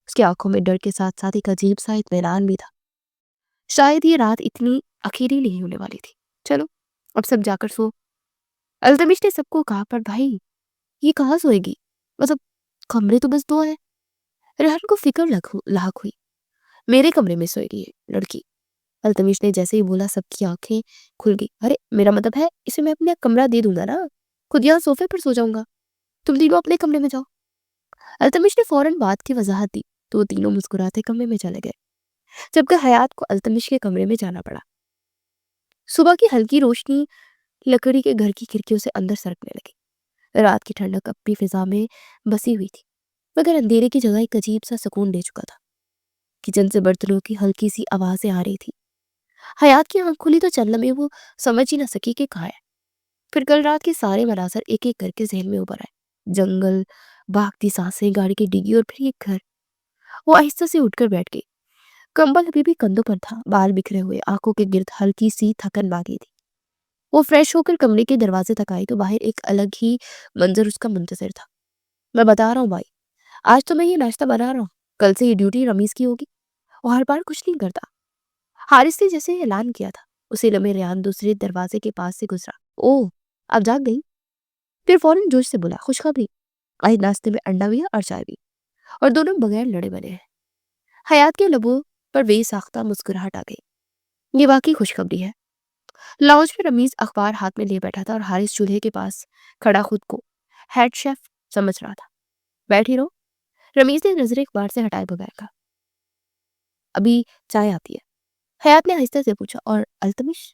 اس کی آنکھوں میں ڈر کے ساتھ ساتھ ایک عجیب سا اطمینان بھی تھا۔ شاید یہ رات اتنی اخیری نہیں ہونے والی تھی۔ چلو اب سب جا کر سو۔ التمش نے سب کو کہا، پر بھائی یہ کہاں سوئے گی؟ مطلب کمرے تو بس دو ہیں۔ ریحان کو فکر لاحق ہوئی۔ میرے کمرے میں سوئے گی یہ لڑکی۔ التمش نے جیسے ہی بولا، سب کی آنکھیں کھل گئی۔ ارے میرا مطلب ہے اسے میں اپنا کمرہ دے دوں گا نا، خود یہاں صوفے پر سو جاؤں گا، تم تینوں اپنے کمرے میں جاؤ۔ التمش نے فوراً بات کی وضاحت دی تو وہ تینوں مسکراتے کمرے میں چلے گئے، جبکہ حیات کو التمش کے کمرے میں جانا پڑا۔ صبح کی ہلکی روشنی لکڑی کے گھر کی کھڑکیوں سے اندر سرکنے لگی۔ رات کی ٹھنڈک اب بھی فضا میں بسی ہوئی تھی، مگر اندھیرے کی جگہ ایک عجیب سا سکون لے چکا تھا۔ کچن سے برتنوں کی ہلکی سی آوازیں آ رہی تھی۔ حیات کی آنکھ کھلی تو چند لمحے وہ سمجھ ہی نہ سکی کہ کہاں ہے۔ پھر کل رات کے سارے مناظر ایک ایک کر کے ذہن میں ابھر آئے، جنگل، بھاگتی سانسیں، گاڑی کی ڈگی، اور پھر یہ گھر۔ وہ آہستہ سے اٹھ کر بیٹھ گئی۔ کمبل ابھی بھی کندھوں پر تھا، بال بکھرے ہوئے، آنکھوں کے گرد ہلکی سی تھکن باقی تھی۔ وہ فریش ہو کر کمرے کے دروازے تک آئی تو باہر ایک الگ ہی منظر اس کا منتظر تھا۔ میں بتا رہا ہوں بھائی، آج تو میں یہ ناشتہ بنا رہا ہوں، کل سے یہ ڈیوٹی رمیز کی ہوگی، وہ ہر بار کچھ نہیں کرتا۔ حارث نے جیسے اعلان کیا تھا، اسی لمحے ریان دوسرے دروازے کے پاس سے گزرا۔ اوہ، آپ جاگ گئی؟ پھر فوراً جوش سے بولا، خوشخبری، آج ناشتے میں انڈا بھی ہے اور چائے بھی، اور دونوں بغیر لڑے بنے ہیں۔ حیات کے لبوں پر بے ساختہ مسکراہٹ آ گئی۔ یہ واقعی خوشخبری ہے۔ لاؤنج میں رمیز اخبار ہاتھ میں لیے بیٹھا تھا، اور حارث چولہے کے پاس کھڑا خود کو ہیڈ شیف سمجھ رہا تھا۔ بیٹھی رہو، رمیز نے نظریں اخبار سے ہٹائے بغیر کہا، ابھی چائے آتی ہے۔ حیات نے آہستہ سے پوچھا، اور التمش؟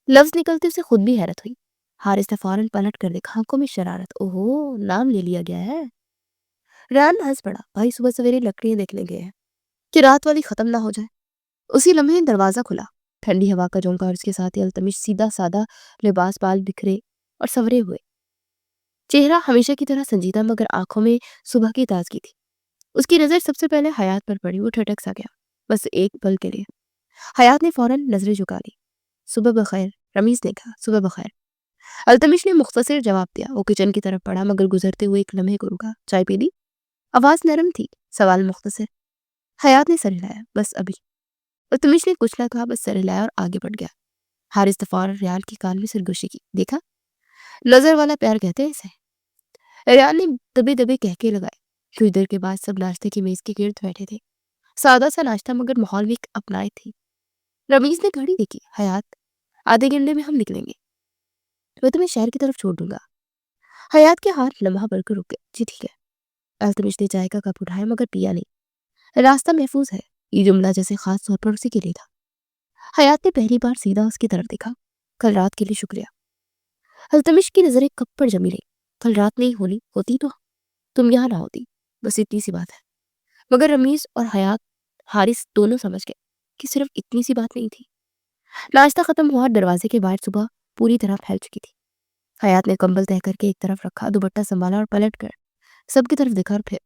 لفظ نکلتے اسے خود بھی حیرت ہوئی۔ حارث نے فوراً پلٹ کر دیکھا، آنکھوں میں شرارت۔ اوہو، نام لے لیا گیا ہے۔ ریان ہنس پڑا، بھائی صبح سویرے لکڑیاں دیکھنے گئے ہیں کہ رات والی ختم نہ ہو جائے۔ اسی لمحے دروازہ کھلا۔ ٹھنڈی ہوا کا جھونکا اور اس کے ساتھ ہی التمش سیدھا سادہ لباس، بال بکھرے اور سورے ہوئے، چہرہ ہمیشہ کی طرح سنجیدہ مگر آنکھوں میں صبح کی تازگی تھی۔ اس کی نظر سب سے پہلے حیات پر پڑی، وہ ٹھٹک سا گیا، بس ایک پل کے لیے۔ حیات نے فوراً نظریں جھکا لی۔ صبح بخیر، رمیز نے کہا۔ صبح بخیر، التمش نے مختصر جواب دیا۔ وہ کچن کی طرف پڑھا مگر گزرتے ہوئے ایک لمحے کو رکا۔ چائے پی لی؟ آواز نرم تھی، سوال مختصر۔ حیات نے سر ہلایا۔ بس ابھی۔ التمش نے کچھ نہ کہا، بس سر ہلایا اور آگے بڑھ گیا۔ حارث نے فوراً ریال کی کان میں سرگوشی کی۔ دیکھا؟ نظر والا پیار کہتے ہیں اسے۔ ریال نے دبے دبے کہکے لگائے۔ کچھ دیر کے بعد سب ناشتے کی میز کے گرد بیٹھے تھے۔ سادہ سا ناشتہ مگر ماحول بھی اپنائے تھی۔ رمیز نے گھڑی دیکھی۔ حیات، آدھے گھنٹے میں ہم نکلیں گے، میں تمہیں شہر کی طرف چھوڑ دوں گا۔ حیات کے ہاتھ لمحہ بڑھ کر رک گئے۔ جی ٹھیک ہے۔ التمش نے چائے کا کپ اٹھایا مگر پیا نہیں۔ راستہ محفوظ ہے، یہ جملہ جیسے خاص طور پر اسی کے لیے تھا۔ حیات نے پہلی بار سیدھا اس کی طرف دیکھا۔ کل رات کے لیے شکریہ۔ التمش کی نظریں کپ پر جمی رہی۔ کل رات نہیں ہوتی تو تم یہاں نہ ہوتی، بس اتنی سی بات ہے۔ مگر رمیز اور حیات، حارث دونوں سمجھ گئے کہ صرف اتنی سی بات نہیں تھی۔ ناشتہ ختم ہوا، دروازے کے باہر صبح پوری طرح پھیل چکی تھی۔ حیات نے کمبل تہہ کر کے ایک طرف رکھا، دوپٹہ سنبھالا اور پلٹ کر سب کی طرف دیکھا، اور پھر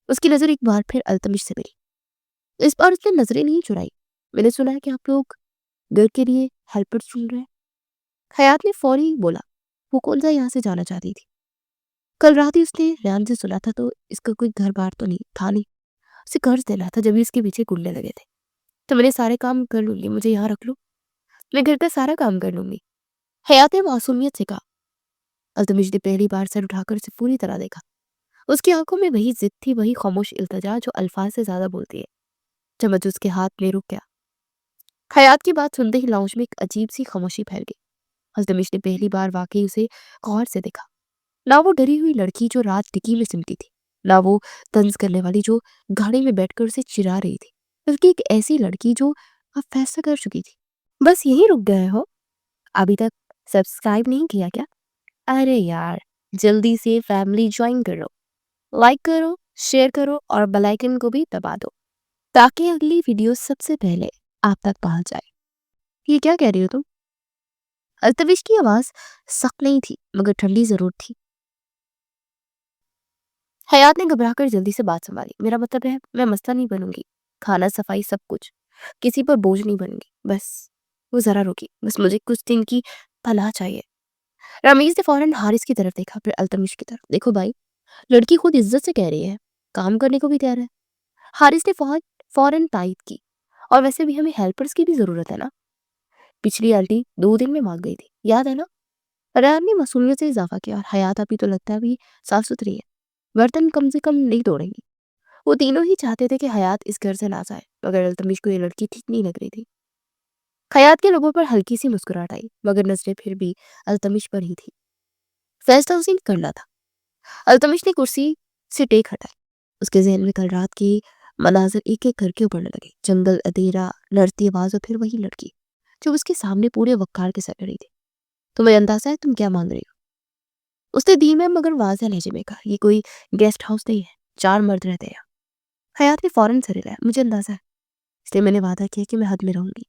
اس کی نظر ایک بار پھر التمش سے ملی۔ اس بار اس نے نظریں نہیں چرائی۔ میں نے سنا ہے کہ آپ لوگ گھر کے لیے ہیلپر ڈھونڈ رہے ہیں۔ حیات نے فوری بولا، وہ کون سا یہاں سے جانا چاہتی تھی۔ کل رات ہی اس نے ریان سے سنا تھا، تو اس کا کوئی گھر بار تو نہیں تھا، نہیں اسے قرض دینا تھا، جب اس کے پیچھے گھومنے لگے تھے۔ تو میں نے سارے کام کر لوں گی، مجھے یہاں رکھ لو، میں گھر کا سارا کام کر لوں گی، حیات نے معصومیت سے کہا۔ التمش نے پہلی بار سر اٹھا کر اسے پوری طرح دیکھا۔ اس کی آنکھوں میں وہی ضد تھی، وہی خاموش التجا جو الفاظ سے زیادہ بولتی ہے۔ چمچ اس کے ہاتھ میں رک گیا۔ حیات کی بات سنتے ہی لاؤنج میں ایک عجیب سی خاموشی پھیل گئی۔ التمش نے پہلی بار واقعی اسے غور سے دیکھا۔ نہ وہ ڈری ہوئی لڑکی جو رات ڈکی میں سمٹی تھی، نہ وہ طنز کرنے والی جو گاڑی میں بیٹھ کر اسے چرا رہی تھی، بلکہ ایک ایسی لڑکی جو اب فیصلہ کر چکی تھی۔ بس یہی رک گئے ہو؟ ابھی تک سبسکرائب نہیں کیا کیا؟ ارے یار، جلدی سے فیملی جوائن کرو، لائک کرو، شیئر کرو اور بیل آئیکن کو بھی دبا دو تاکہ اگلی ویڈیو سب سے پہلے آپ تک پہنچ جائے۔ یہ کیا کہہ رہی ہو تم؟ التمش کی آواز سخت نہیں تھی مگر ٹھنڈی ضرور تھی۔ حیات نے گھبرا کر جلدی سے بات سنبھالی۔ میرا مطلب ہے میں مسئلہ نہیں بنوں گی، کھانا صفائی سب کچھ، کسی پر بوجھ نہیں بنوں گی، بس۔ وہ ذرا رکی، بس مجھے کچھ دن کی پناہ چاہیے۔ رمیز نے فوراً حارث کی طرف دیکھا، پھر التمش کی طرف۔ دیکھو بھائی، لڑکی خود عزت سے کہہ رہی ہے، کام کرنے کو بھی تیار ہے۔ حارث نے فوراً تائید کی۔ اور ویسے بھی ہمیں ہیلپرز کی بھی ضرورت ہے نا، پچھلی آنٹی 2 دن میں بھاگ گئی تھی، یاد ہے نا؟ ریان نے معصومیت سے اضافہ کیا، اور حیات ابھی تو لگتا ہے ابھی صاف ستھری ہے، برتن کم سے کم نہیں توڑیں گی۔ وہ تینوں ہی چاہتے تھے کہ حیات اس گھر سے نہ جائے، مگر التمش کو یہ لڑکی ٹھیک نہیں لگ رہی تھی۔ حیات کے لبوں پر ہلکی سی مسکراہٹ آئی، مگر نظریں پھر بھی التمش پر ہی تھی۔ فیصلہ اسی نے کرنا تھا۔ التمش نے کرسی سے ٹیک ہٹائی۔ اس کے ذہن میں کل رات کی مناظر ایک ایک کر کے ابھرنے لگے، جنگل، اندھیرا، لڑتی آواز، اور پھر وہی لڑکی جو اس کے سامنے پورے وقار کے ساتھ کھڑی تھی۔ تمہیں اندازہ ہے تم کیا مانگ رہی ہو؟ اس نے دھیمے مگر واضح لہجے میں کہا۔ یہ کوئی گیسٹ ہاؤس نہیں ہے، 4 مرد رہتے ہیں۔ حیات نے فوراً سر ہلایا۔ مجھے اندازہ ہے، اس لیے میں نے وعدہ کیا کہ میں حد میں رہوں گی۔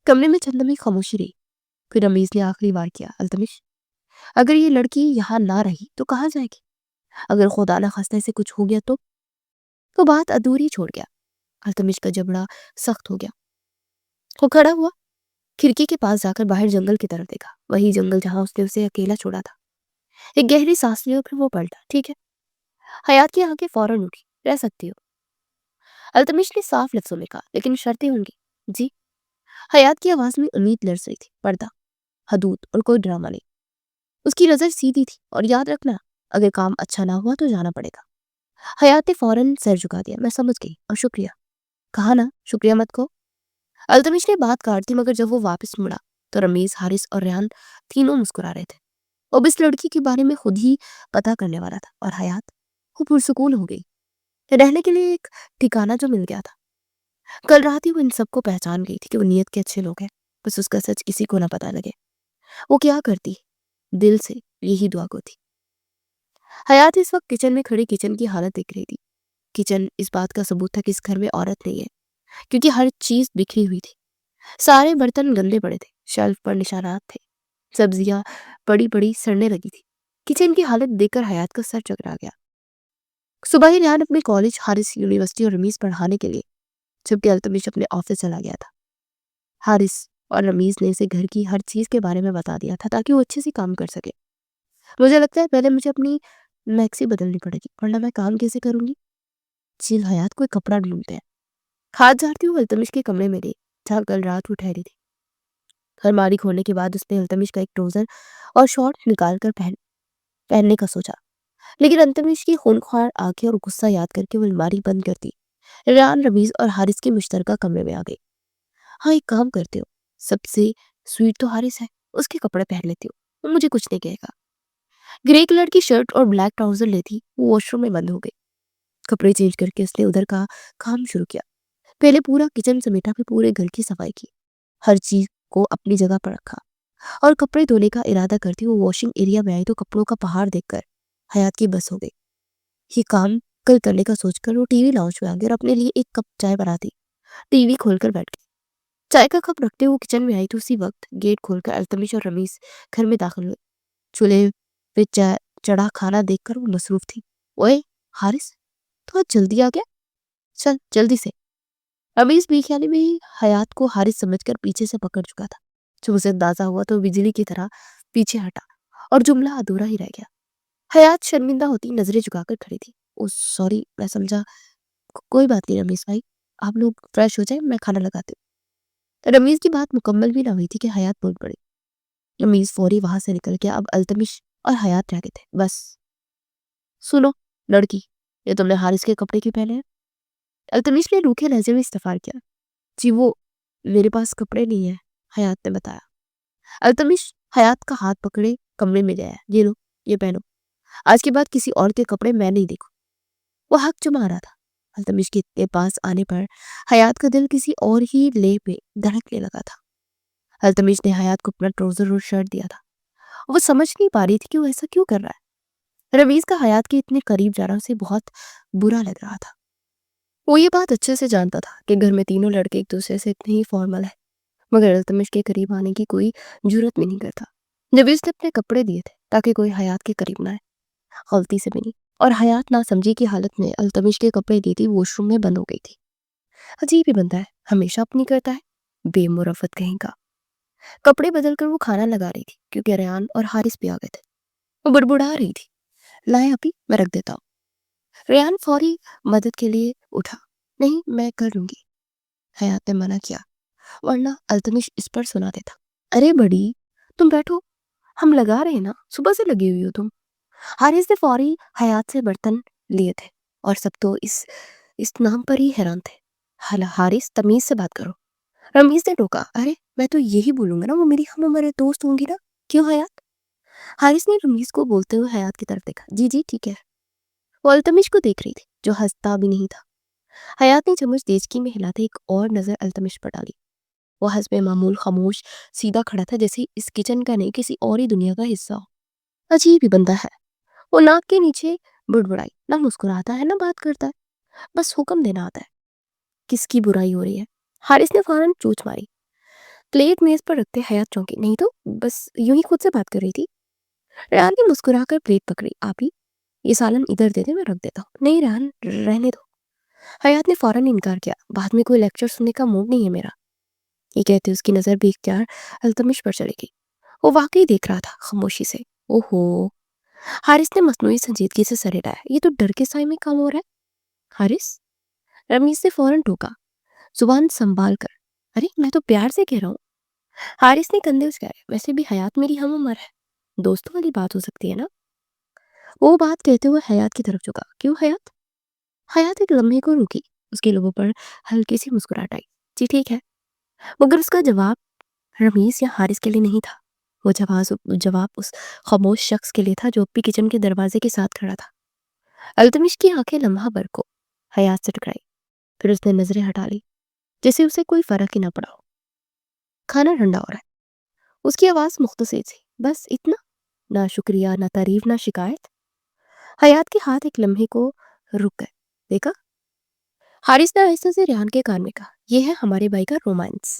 کمرے میں چند لمحے خاموشی رہی، پھر رمیز نے آخری بار کیا۔ التمش، اگر یہ لڑکی یہاں نہ رہی تو کہاں جائے گی؟ اگر خدا نہ خواستہ سے کچھ ہو گیا تو بات ادھوری چھوڑ گیا۔ التمش کا جبڑا سخت ہو گیا۔ وہ کھڑا ہوا، کھڑکی کے پاس جا کر باہر جنگل کی طرف دیکھا، وہی جنگل جہاں اس نے اسے اکیلا چھوڑا تھا۔ ایک گہری سانس لی اور پھر وہ پلٹا۔ ٹھیک ہے؟ حیات کی آنکھیں فوراً اٹھی۔ رہ سکتی ہو، التمش نے صاف لفظوں میں کہا، لیکن شرطیں ہوں گی۔ جی؟ حیات کی آواز میں امید لرز رہی تھی۔ پردہ، حدود اور کوئی ڈرامہ نہیں۔ اس کی نظر سیدھی تھی، اور یاد رکھنا، اگر کام اچھا نہ ہوا تو جانا پڑے گا۔ حیات نے فوراً سر جھکا دیا۔ میں سمجھ گئی، اور شکریہ۔ کہا نا شکریہ مت کو۔ التمش نے بات کاٹ دی، مگر جب وہ واپس مڑا تو رمیز، حارث اور ریان تینوں مسکرا رہے تھے۔ وہ اس لڑکی کے بارے میں خود ہی پتہ کرنے والا تھا، اور حیات وہ پرسکون ہو گئی، رہنے کے لیے ایک ٹھکانہ جو مل گیا تھا۔ کل رات ہی وہ ان سب کو پہچان گئی تھی کہ وہ نیت کے اچھے لوگ ہیں، بس اس کا سچ کسی کو نہ پتہ لگے۔ وہ کیا کرتی دل سے یہی دعا کو تھی۔ حیات اس وقت کچن میں کھڑی کچن کی حالت دیکھ رہی تھی۔ کچن اس بات کا ثبوت تھا کہ اس گھر میں عورت نہیں ہے، کیونکہ ہر چیز بکھری ہوئی تھی۔ سارے برتن گندے پڑے تھے، شیلف پر نشانات تھے، سبزیاں بڑی بڑی سڑنے لگی تھی۔ کچن کی حالت دیکھ کر حیات کا سر چکرا گیا۔ صبح ہی ریحان اپنے کالج، حارث یونیورسٹی اور رمیز پڑھانے کے لیے، جبکہ التمش اپنے آفس چلا گیا تھا۔ حارث اور رمیز نے اسے گھر کی ہر چیز کے بارے میں بتا دیا تھا تاکہ وہ اچھے سے کام کر سکے۔ مجھے لگتا ہے پہلے مجھے اپنی میکسی بدلنی پڑے گی، ورنہ میں کام کیسے کروں گی؟ چل حیات، کوئی کپڑا ڈھونڈتے ہیں۔ ہاتھ جھاڑتی ہوئی التمش کے کمرے میں گئی جہاں کل رات وہ ٹھہری تھی۔ الماری کھولنے کے بعد اس نے التمش کا ایک ٹراؤزر اور شارٹ نکال کر پہننے کا سوچا، لیکن التمش کی خونخوار آنکھیں اور غصہ یاد کر کے وہ الماری بند کرتی ریحان، رمیز اور حارث کے مشترکہ کمرے میں آ گئی۔ ہاں، ایک کام کرتے ہو، سب سے سویٹ تو حارث ہے، اس کے کپڑے پہن لیتی ہو، وہ مجھے کچھ نہیں کہے گا۔ گرے کلر کی شرٹ اور بلیک ٹراؤزر لیتی وہ واش روم میں بند ہو گئی۔ کپڑے چینج کر کے اس نے ادھر کا کام شروع کیا۔ پہلے پورا کچن سمیٹا، پھر پورے گھر کی صفائی کی، ہر چیز کو اپنی جگہ پر رکھا، اور کپڑے دھونے کا ارادہ کرتی وہ واشنگ ایریا میں آئی تو کپڑوں کا پہاڑ دیکھ کر حیات کی بس ہو گئی۔ یہ کام کل کرنے کا سوچ کر وہ ٹی وی لاؤنج میں آ گئی اور اپنے لیے ایک کپ چائے بناتی ٹی وی کھول کر بیٹھ گئی۔ چائے کا کپ رکھتے وہ کچن میں آئی تو اسی وقت گیٹ کھول کر التمش اور رمیز گھر میں داخل ہوئے۔ چولہے پہ چڑھا کھانا دیکھ کر وہ مصروف تھی۔ اوئے حارث، تو آج جلدی آ گیا، چل جلدی سے۔ رمیز بے خیالی میں ہی حیات کو حارث سمجھ کر پیچھے سے پکڑ چکا تھا۔ جب اسے اندازہ ہوا تو بجلی کی طرح پیچھے ہٹا اور جملہ ادھورا ہی رہ گیا۔ حیات شرمندہ ہوتی نظریں جھکا کر کھڑی تھی۔ او سوری، میں سمجھا، کوئی بات نہیں رمیز بھائی، آپ لوگ فریش ہو جائیں، میں کھانا لگاتی ہوں۔ رمیز کی بات مکمل بھی نہ ہوئی تھی کہ حیات بول پڑی۔ رمیز فوری وہاں سے نکل گیا۔ اب التمش اور حیات رہ گئے تھے۔ بس سنو لڑکی، یہ تم نے حارث کے کپڑے کیوں پہنے ہیں؟ التمش نے روکھے لہجے میں استفسار کیا۔ جی وہ میرے پاس کپڑے نہیں ہیں، حیات نے بتایا۔ التمش حیات کا ہاتھ پکڑے کمرے میں لے آیا۔ یہ لو، یہ پہنو، آج کے بعد کسی اور کے کپڑے میں نہیں دیکھوں۔ وہ حق جما رہا تھا۔ التمش کے پاس آنے پر حیات کا دل کسی اور ہی لے پہ دھڑکنے لگا تھا۔ التمش نے حیات کو اپنا ٹراؤزر اور شرٹ دیا تھا۔ وہ سمجھ نہیں پا رہی تھی کہ وہ ایسا کیوں کر رہا ہے۔ رمیز کا حیات کے اتنے قریب جانا اسے بہت برا لگ رہا تھا۔ وہ یہ بات اچھے سے جانتا تھا کہ گھر میں تینوں لڑکے ایک دوسرے سے اتنے ہی فارمل ہیں، مگر التمش کے قریب آنے کی کوئی جرت بھی نہیں کرتا۔ جب اس نے اپنے کپڑے دیے تھے تاکہ کوئی حیات کے قریب نہ آئے، غلطی سے بھی نہیں، اور حیات نہ سمجھی کی حالت میں التمش کے کپڑے دیتی واش روم میں بند ہو گئی تھی۔ عجیب ہی بنتا ہے، ہمیشہ اپنی کرتا ہے، بے مرفت کہیں کا۔ کپڑے بدل کر وہ کھانا لگا رہی تھی کیونکہ ریحان اور حارث بھی آ گئے تھے۔ وہ بڑبڑا رہی تھی، لائیں ابھی میں رکھ دیتا ہوں۔ ریحان فوری مدد کے لیے اٹھا۔ نہیں، میں کر لوں گی، حیات نے منع کیا، ورنہ التمش اس پر سنا دیتا۔ ارے بڑی، تم بیٹھو، ہم لگا رہے ہیں نا، صبح سے لگی ہوئی ہو تم۔ حارث نے فوری حیات سے برتن لیے تھے اور سب تو اس نام پر ہی حیران تھے۔ حارث، تمیز سے بات کرو، رمیز نے ٹوکا۔ ارے میں تو یہی بولوں گا نا، وہ میری ہم عمر دوست ہوں گی نا، کیوں حیات؟ حارث نے رمیز کو بولتے ہوئے حیات کی طرف دیکھا۔ جی جی ٹھیک ہے۔ وہ التمش کو دیکھ رہی تھی جو ہنستا بھی نہیں تھا۔ حیات نے چمچ دیچکی میں ہلاتے ایک اور نظر التمش پر ڈالی۔ وہ حسب معمول خاموش سیدھا کھڑا تھا، جیسے اس کچن کا نہیں کسی اور ہی دنیا کا حصہ ہو۔ عجیب ہی بندہ ہے، وہ ناک کے نیچے بڑبڑائی، نہ مسکراتا ہے نہ بات کرتا ہے، بس حکم دینا آتا ہے۔ کس کی برائی ہو رہی ہے؟ حارث نے فوراً چونچ ماری۔ پلیٹ میز پر رکھتے حیات چونکی۔ نہیں تو بس یوں ہی خود سے بات کر رہی تھی۔ ریحان نے مسکرا کر پلیٹ پکڑی۔ آپ ہی یہ سالن ادھر دے دے، میں رکھ دیتا ہوں۔ نہیں ریحان، رہنے دو۔ حیات نے فوراً انکار کیا۔ بعد میں کوئی لیکچر سننے کا موڈ نہیں ہے میرا۔ یہ کہتے اس کی نظر بے اختیار التمش پر چلی گئی۔ وہ واقعی دیکھ رہا تھا خاموشی سے۔ اوہو، حارث نے مصنوعی سنجیدگی سے سر ہلایا۔ یہ تو ڈر کے سائے میں کام ہو رہا ہے۔ حارث، رمیز نے فوراً ٹوکا، زبان سنبھال کر۔ ارے میں تو پیار سے کہہ رہا ہوں۔ حارث نے کندھے اچکائے۔ ویسے بھی حیات میری ہم عمر ہے، دوستوں والی بات ہو سکتی ہے نا۔ وہ بات کہتے ہوئے حیات کی طرف جھکا۔ کیوں حیات؟ حیات ایک لمحے کو رکی، اس کے لبوں پر ہلکی سی مسکراہٹ آئی۔ جی ٹھیک ہے، مگر اس کا جواب رمیز یا حارث کے لیے نہیں تھا، وہ جواب اس خاموش شخص کے لیے تھا جو اپنی کچن کے دروازے کے ساتھ کھڑا تھا۔ التمش کی آنکھیں لمحہ بھر کو حیات سے ٹکرائی، پھر اس نے نظریں ہٹا لی جیسے اسے کوئی فرق ہی نہ پڑا ہو۔ کھانا ٹھنڈا ہو رہا ہے، اس کی آواز مختصر تھی، بس اتنا، نہ شکریہ نہ تعریف نہ شکایت۔ حیات کے ہاتھ ایک لمحے کو رک گئے۔ دیکھا، حارث نے آہستہ سے ریحان کے کان میں کہا، یہ ہے ہمارے بھائی کا رومانس۔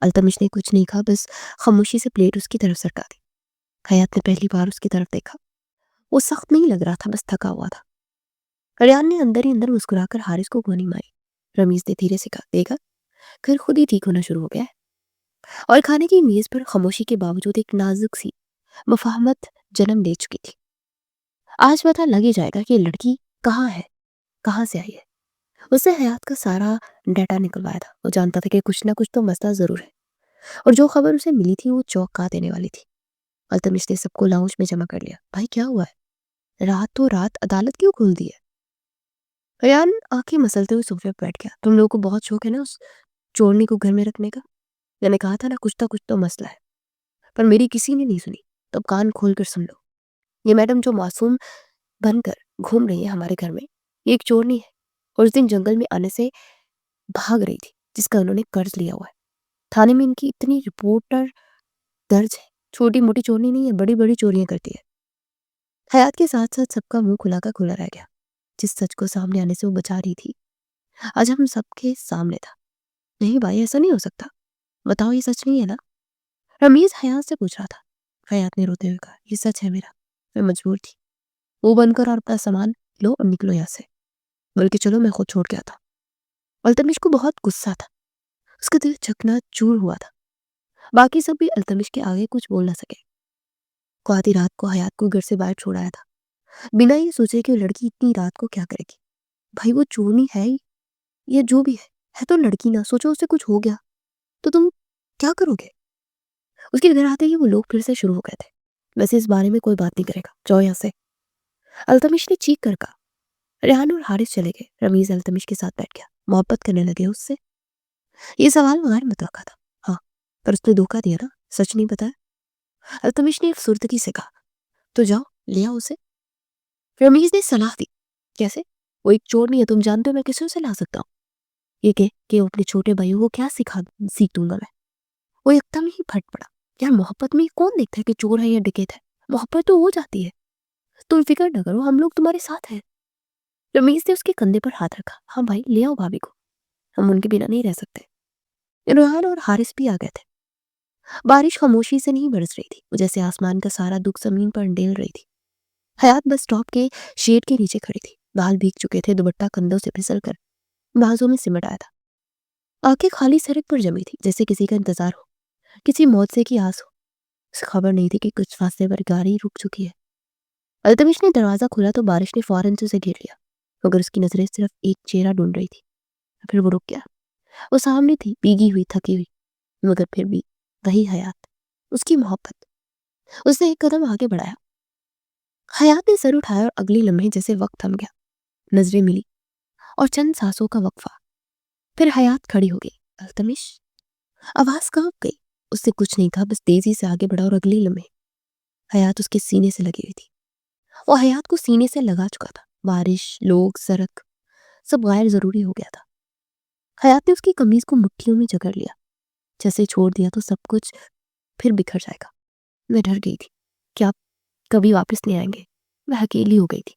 التمش نے کچھ نہیں کہا، بس خاموشی سے پلیٹ اس کی طرف سرکا دی۔ حیات نے پہلی بار اس کی طرف دیکھا۔ وہ سخت نہیں لگ رہا تھا، بس تھکا ہوا تھا۔ ریان نے اندر ہی اندر مسکرا کر حارث کو گونی ماری۔ رمیز نے دھیرے سے کہا، دیکھا گھر خود ہی ٹھیک ہونا شروع ہو گیا ہے۔ اور کھانے کی میز پر خاموشی کے باوجود ایک نازک سی مفاہمت جنم لے چکی تھی۔ آج پتہ لگ ہی جائے گا کہ یہ لڑکی کہاں ہے، کہاں سے آئی ہے۔ اسے حیات کا سارا ڈیٹا نکلوایا تھا۔ وہ جانتا تھا کہ کچھ نہ کچھ تو مسئلہ ضرور ہے، اور جو خبر اسے ملی تھی وہ چونکا دینے والی تھی۔ التمش نے سب کو لاؤنج میں جمع کر لیا۔ بھائی کیا ہوا ہے؟ رات عدالت کیوں کھول دی ہے؟ ریان آنکھیں مسلتے ہوئے صوفے پر بیٹھ گیا۔ تم لوگوں کو بہت شوق ہے نا اس چورنی کو گھر میں رکھنے کا۔ میں نے کہا تھا نا کچھ تو مسئلہ ہے، پر میری کسی نے نہیں سنی۔ تب کان کھول کر سن لو، یہ میڈم جو معصوم بن کر گھوم رہی ہے ہمارے گھر میں، یہ ایک چورنی ہے، اور اس دن جنگل میں آنے سے بھاگ رہی تھی، جس کا انہوں نے قرض لیا ہوا ہے۔ تھانے میں ان کی اتنی رپورٹر درج ہے۔ چھوٹی موٹی چورنی نہیں ہے، بڑی بڑی چوریاں کرتی ہے۔ حیات کے ساتھ ساتھ سب کا منہ کھلا کا کھلا رہ گیا۔ جس سچ کو سامنے آنے سے وہ بچا رہی تھی، آج ہم سب کے سامنے تھا۔ نہیں بھائی، ایسا نہیں ہو سکتا، بتاؤ یہ سچ نہیں ہے نا؟ رمیز حیات سے پوچھ رہا تھا۔ حیات نے روتے ہوئے کہا، یہ سچ ہے میرا، میں مجبور تھی۔ وہ بن کر اور اپنا سامان لو اور نکلو یہاں سے، بلکہ چلو میں خود چھوڑ کے آتا۔ التمش کو بہت غصہ تھا، اس کا دل چکنا چور ہوا تھا۔ باقی سب بھی التمش کے آگے کچھ بول نہ سکے۔ کو آدھی رات کو حیات کو گھر سے باہر چھوڑایا تھا، بنا یہ سوچے کہ وہ لڑکی اتنی رات کو کیا کرے گی۔ بھائی وہ چورنی ہے یا جو بھی ہے تو لڑکی نہ سوچو اسے کچھ ہو گیا تو تم کیا کرو گے؟ اس کے گھر آتے ہی وہ لوگ پھر سے شروع ہو گئے تھے۔ ویسے اس بارے میں کوئی بات نہیں کرے گا، جاؤ یہاں سے، التمش نے چیخ کر کہا۔ ریحان اور حارث چلے گئے۔ رمیز التمش کے ساتھ بیٹھ گیا، محبت کرنے لگے اس سے۔ یہ سوال غیر متوقع تھا، ہاں، پر اس نے دھوکہ دیا نا، سچ نہیں بتایا۔ التمش نے افسردگی سے کہا، تو جاؤ لے آؤ اسے۔ رمیز نے صلاح دی، کیسے؟ وہ ایک چور نہیں ہے، تم جانتے ہو میں کسے اسے لا سکتا ہوں؟ یہ کہ اپنے چھوٹے بھائیوں کو کیا سیکھ دوں گا میں؟ وہ ایک دم ہی پھٹ پڑا، یار محبت میں کون دیکھتا ہے کہ چور ہے یا ڈکیت ہے؟ محبت تو ہو جاتی ہے، تم فکر نہ کرو، ہم لوگ تمہارے ساتھ ہیں۔ رمیز نے اس کے کندھے پر ہاتھ رکھا، ہاں بھائی لے آؤ بھابھی کو، ہم ان کے بنا نہیں رہ سکتے۔ ریحان اور حارث بھی آ گئے تھے۔ بارش خاموشی سے نہیں برس رہی تھی، وہ جیسے آسمان کا سارا دکھ زمین پر ڈیل رہی تھی۔ حیات بس اسٹاپ کے شیڈ کے نیچے کھڑی تھی، بال بھیگ چکے تھے، دوپٹہ کندھوں سے پھسل کر بازوں میں سمٹ آیا تھا۔ آنکھیں خالی سڑک پر جمی تھی، جیسے کسی کا انتظار ہو، کسی موت سے کی آس ہو۔ اسے خبر نہیں تھی کہ کچھ فاصلے پر گاڑی رک چکی ہے۔ التمش نے دروازہ کھولا تو بارش نے فوراً سے اسے گھیر لیا، مگر اس کی نظریں صرف ایک چہرہ ڈھونڈ رہی تھی۔ پھر وہ رک گیا۔ وہ سامنے تھی، بھیگی ہوئی، تھکی ہوئی، مگر پھر بھی وہی حیات، اس کی محبت۔ اس نے ایک قدم آگے بڑھایا۔ حیات نے سر اٹھایا اور اگلی لمحے جیسے وقت تھم گیا، نظریں ملی اور چند سانسوں کا وقفہ، پھر حیات کھڑی ہو گئی۔ التمش، آواز کانپ گئی۔ اس نے کچھ نہیں کہا، بس تیزی سے آگے بڑھا اور اگلی لمحے حیات اس کے سینے سے لگی ہوئی تھی۔ وہ حیات کو سینے سے لگا چکا تھا۔ بارش، لوگ، سڑک، سب غیر ضروری ہو گیا تھا۔ حیات نے اس کی قمیض کو مٹھیوں میں جکڑ لیا، جیسے چھوڑ دیا تو سب کچھ پھر بکھر جائے گا۔ میں ڈر گئی تھی کہ آپ کبھی واپس نہیں آئیں گے۔ میں اکیلی ہو گئی تھی،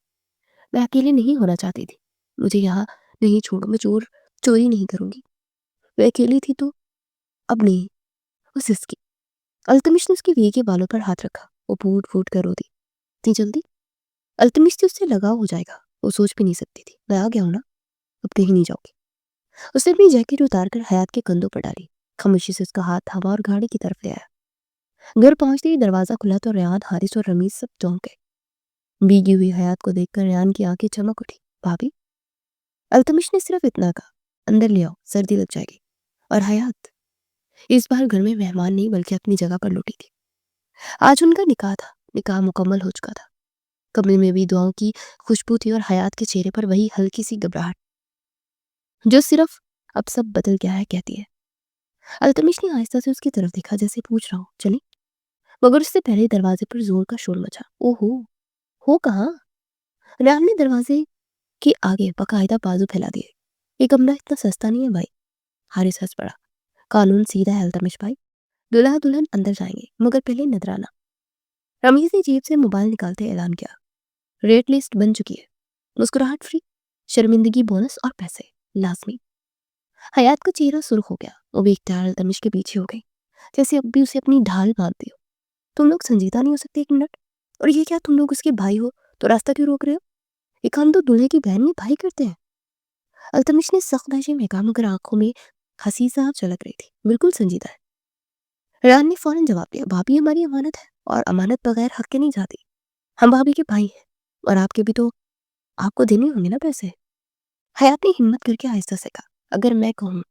میں اکیلے نہیں ہونا چاہتی تھی۔ مجھے یہاں نہیں چھوڑو، میں چوری نہیں کروں گی۔ میں اکیلی تھی تو اب نہیں۔ وہ سسکی۔ التمش نے اس کی ویگے بالوں پر ہاتھ رکھا، وہ پھوٹ پھوٹ کر رو دی۔ اتنی جلدی؟ التمش سے اس سے لگاؤ ہو جائے گا، وہ سوچ بھی نہیں سکتی تھی۔ میں آ گیا ہوں نا، اب کہیں نہیں جاؤ گی۔ اس نے اپنی جیکٹ اتار کر حیات کے کندھوں پر ڈالی، خاموشی سے اس کا ہاتھ ہوا اور گاڑی کی طرف لے آیا۔ گھر پہنچتے ہی دروازہ کھلا تو ریحان، حارث اور رمیز سب چونک گئے۔ بھیگی ہوئی حیات کو دیکھ کر ریحان کی آنکھیں چمک اٹھی۔ بھابھی؟ التمش نے صرف اتنا کہا، اندر لے آؤ، سردی لگ جائے گی۔ اور حیات اس بار گھر میں مہمان نہیں بلکہ اپنی جگہ پر لوٹی تھی۔ آج ان کا نکاح تھا، نکاح مکمل ہو چکا تھا۔ کمرے میں بھی دعاؤں کی خوشبو تھی اور حیات کے چہرے پر وہی ہلکی سی گھبراہٹ جو صرف اب سب بدل گیا ہے کہتی ہے۔ التمش نے آہستہ سے اس کی طرف دیکھا، جیسے پوچھ رہا ہوں چلیں، مگر اس سے پہلے دروازے پر زور کا شور مچا۔ ہو کہاں؟ ریحان نے دروازے کے آگے باقاعدہ بازو پھیلا دیے۔ یہ کمرہ اتنا سستا نہیں ہے بھائی۔ حارث ہنس پڑا، قانون سیدھا ہے التمش بھائی، دلہا دلہن اندر جائیں گے، مگر پہلے نذرانہ۔ رمیز نے جیب سے موبائل نکالتے اعلان کیا، ریٹ لسٹ بن چکی ہے، مسکراہٹ فری، شرمندگی بونس اور پیسے لازمی۔ حیات کا چہرہ سرخ ہو گیا. وہ بھی اختیار التمش کے پیچھے ہو گئی جیسے اب بھی اسے اپنی ڈھال باندھتی ہو. تم لوگ سنجیدہ نہیں ہو سکتے ایک منٹ؟ اور یہ کیا تم لوگ اس کے بھائی ہو تو راستہ کیوں روک رہے ہو؟ یہ کام تو دلہے کی بہن یا بھائی کرتے ہیں. التمش نے سخت لہجے میں کہا مگر آنکھوں میں ہنسی صاحب چلک رہی تھی. بالکل سنجیدہ ہے. ریان نے فوراً جواب دیا. بھابھی ہماری امانت ہے اور امانت بغیر حق کے نہیں جاتی. ہم بھابھی کے بھائی ہیں اور آپ کے بھی تو آپ کو دینے ہوں گے نا پیسے. حیات نے ہمت کر کے آہستہ سے کہا. اگر میں کہوں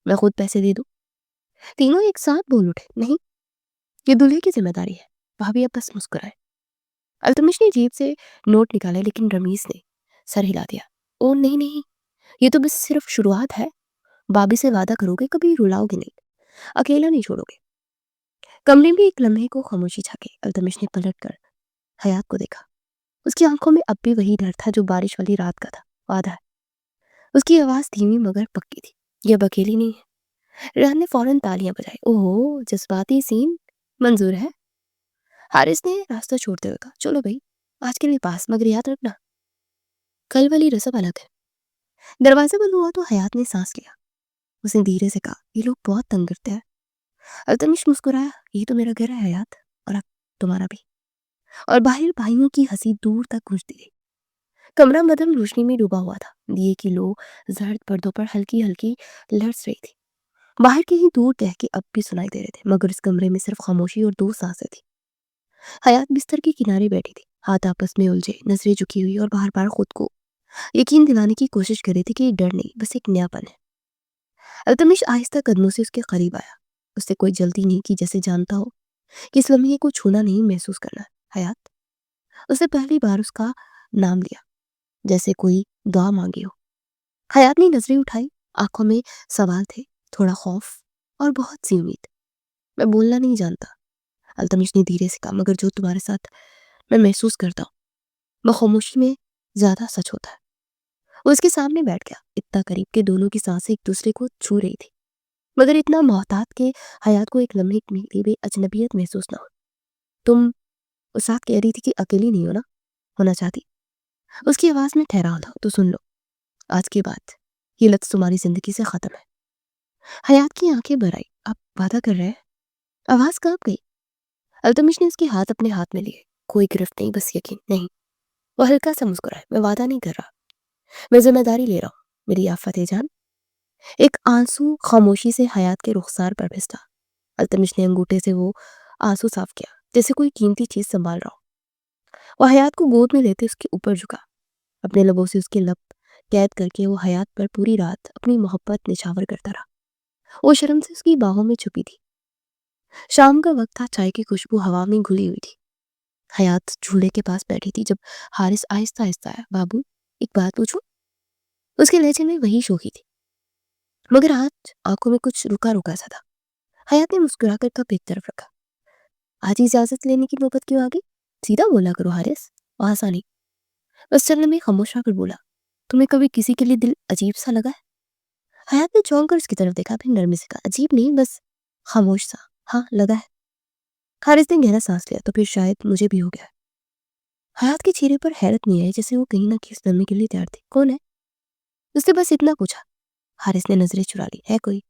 میں خود پیسے دے دوں. تینوں ایک ساتھ بول اٹھے. نہیں، یہ دلہے کی ذمہ داری ہے. بھابھی اب بس مسکرائے. التمش نے جیب سے نوٹ نکالا لیکن رمیز نے سر ہلا دیا. او نہیں نہیں، یہ تو بس صرف شروعات ہے. بھابھی سے وعدہ کرو گے کبھی رلاؤ گے نہیں، اکیلا نہیں چھوڑو گے. کمرے میں ایک لمحے کو خاموشی چھا گئی. التمش نے پلٹ کر حیات کو دیکھا. اس کی آنکھوں میں اب بھی وہی ڈر تھا جو بارش والی رات کا تھا. وعدہ ہے. اس کی آواز دھیمی مگر پکی تھی. یہ اب اکیلی نہیں ہے. ریحان نے فوراً تالیاں بجائی. اوہو، جذباتی سین منظور ہے. حارث نے راستہ چھوڑتے ہوئے کہا. چلو بھائی، آج کے لیے پاس، مگر یاد رکھنا کل والی رسم الگ ہے. دروازہ بند ہوا تو حیات نے سانس لیا. اس نے دھیرے سے کہا. یہ لوگ بہت تنگ کرتے ہیں. التمش مسکرایا. یہی تو میرا گھر ہے حیات، اور اب تمہارا بھی. اور باہر بھائیوں کی ہنسی دور تک گونجتی رہی. کمرہ مدھم روشنی میں ڈوبا ہوا تھا. دیے کی لو زرد پردوں پر ہلکی ہلکی لرز رہی تھی. باہر کہیں دور دہکے اب بھی سنائی دے رہے تھے مگر اس کمرے میں صرف خاموشی اور دو سانسیں تھی. حیات بستر کے کنارے بیٹھی تھی، ہاتھ آپس میں الجھے، نظریں جھکی ہوئی اور بار بار خود کو یقین دلانے کی کوشش کر رہی تھی کہ یہ ڈر نہیں، بس ایک نیا پن ہے. التمش آہستہ قدموں سے اس کے قریب آیا. اس سے کوئی جلدی نہیں کی، جیسے جانتا ہو کہ اس لمحے کو چھونا نہیں، محسوس کرنا ہے. حیات. اس نے پہلی بار اس کا نام لیا جیسے کوئی دعا مانگی ہو. حیات نے نظریں اٹھائی. آنکھوں میں سوال تھے، تھوڑا خوف اور بہت سی امید. میں بولنا نہیں جانتا، التمش نے دھیرے سے کہا، مگر جو تمہارے ساتھ میں محسوس کرتا ہوں وہ خاموشی میں زیادہ سچ ہوتا ہے. وہ اس کے سامنے بیٹھ گیا، اتنا قریب کہ دونوں کی سانسیں ایک دوسرے کو چھو رہی تھی مگر اتنا محتاط کہ حیات کو ایک لمحے کے لیے بھی اجنبیت محسوس نہ ہو. تم اس ساتھ کہہ رہی تھی کہ اکیلی نہیں ہونا چاہتی. اس کی آواز میں ٹھہراؤ تھا. تو سن لو، آج کے بعد یہ لفظ تمہاری زندگی سے ختم ہے. حیات کی آنکھیں بھر آئی. آپ وعدہ کر رہے ہیں؟ آواز کانپ گئی. التمش نے اس کے ہاتھ اپنے ہاتھ میں لیے. کوئی گرفت نہیں، بس یقین. نہیں. وہ ہلکا سا مسکرایا. میں وعدہ نہیں کر رہا، میں ذمہ داری لے رہا ہوں میری آفت جان. ایک آنسو خاموشی سے حیات کے رخسار پر بھستا. التمش نے انگوٹھے سے وہ آنسو صاف کیا جیسے کوئی قیمتی چیز سنبھال رہا ہو. وہ حیات کو گود میں لیتے اس کے اوپر جھکا. اپنے لبوں سے اس کے لب قید کر کے وہ حیات پر پوری رات اپنی محبت نچھاور کرتا رہا. وہ شرم سے اس کی باہوں میں چھپی تھی. شام کا وقت تھا. چائے کی خوشبو ہوا میں گھلی ہوئی تھی. حیات جھولے کے پاس بیٹھی تھی جب حارث آہستہ آہستہ آیا. بابو، ایک بات پوچھوں؟ اس کے لہجے میں وہی شوخی تھی مگر آج آنکھوں میں کچھ رکا رکا سا تھا. حیات نے مسکرا کر کپ ایک طرف رکھا. آج اجازت لینے کی نوبت کیوں آ گئی؟ سیدھا بولا کرو حارث، وہاں نہیں. بس چلنے میں خاموش رہ کر بولا. تمہیں کبھی کسی کے لیے دل عجیب سا لگا ہے؟ حیات نے چونک کر اس کی طرف دیکھا، پھر نرمی سے کہا. عجیب نہیں، بس خاموش سا. ہاں، لگا ہے. حارث نے گہرا سانس لیا. تو پھر شاید مجھے بھی ہو گیا. حیات کے چہرے پر حیرت نہیں آئی، جیسے وہ کہیں نہ کہیں اس لمحے کے لیے تیار تھی. کون ہے؟ اس نے بس اتنا پوچھا. حارث نے نظریں چرا لی. ہے کوئی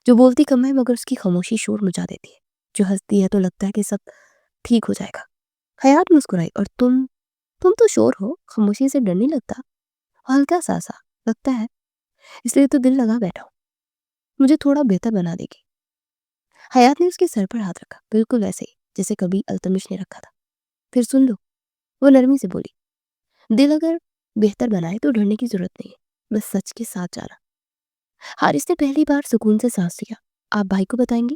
جو بولتی کم ہے مگر اس کی خاموشی شور مچا دیتی ہے، جو ہنستی ہے تو لگتا ہے کہ سب ٹھیک ہو جائے گا. حیات مسکرائی. اور تم تو شور ہو، خاموشی سے ڈر نہیں لگتا؟ ہلکا سا لگتا ہے، اس لیے تو دل لگا بیٹھا ہوں. مجھے تھوڑا بہتر بنا دے گی؟ حیات نے اس کے سر پر ہاتھ رکھا، بالکل ویسے ہی جیسے کبھی التمش نے رکھا تھا. پھر سن لو، وہ نرمی سے بولی. دل اگر بہتر بنائے تو ڈرنے کی ضرورت نہیں ہے، بس سچ کے ساتھ جانا. حارث نے پہلی بار سکون سے سانس لیا. آپ بھائی کو بتائیں گی؟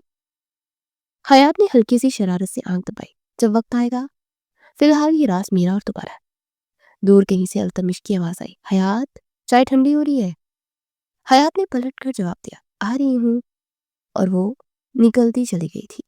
حیات نے ہلکی سی شرارت سے آنکھ دبائی. جب وقت آئے گا، فی الحال یہ راز میرا اور تمہارا ہے. دور کہیں سے التمش کی آواز آئی. حیات، چائے ٹھنڈی ہو رہی ہے. حیات نے پلٹ کر جواب دیا. آ رہی ہوں. اور وہ نکلتی چلی گئی تھی.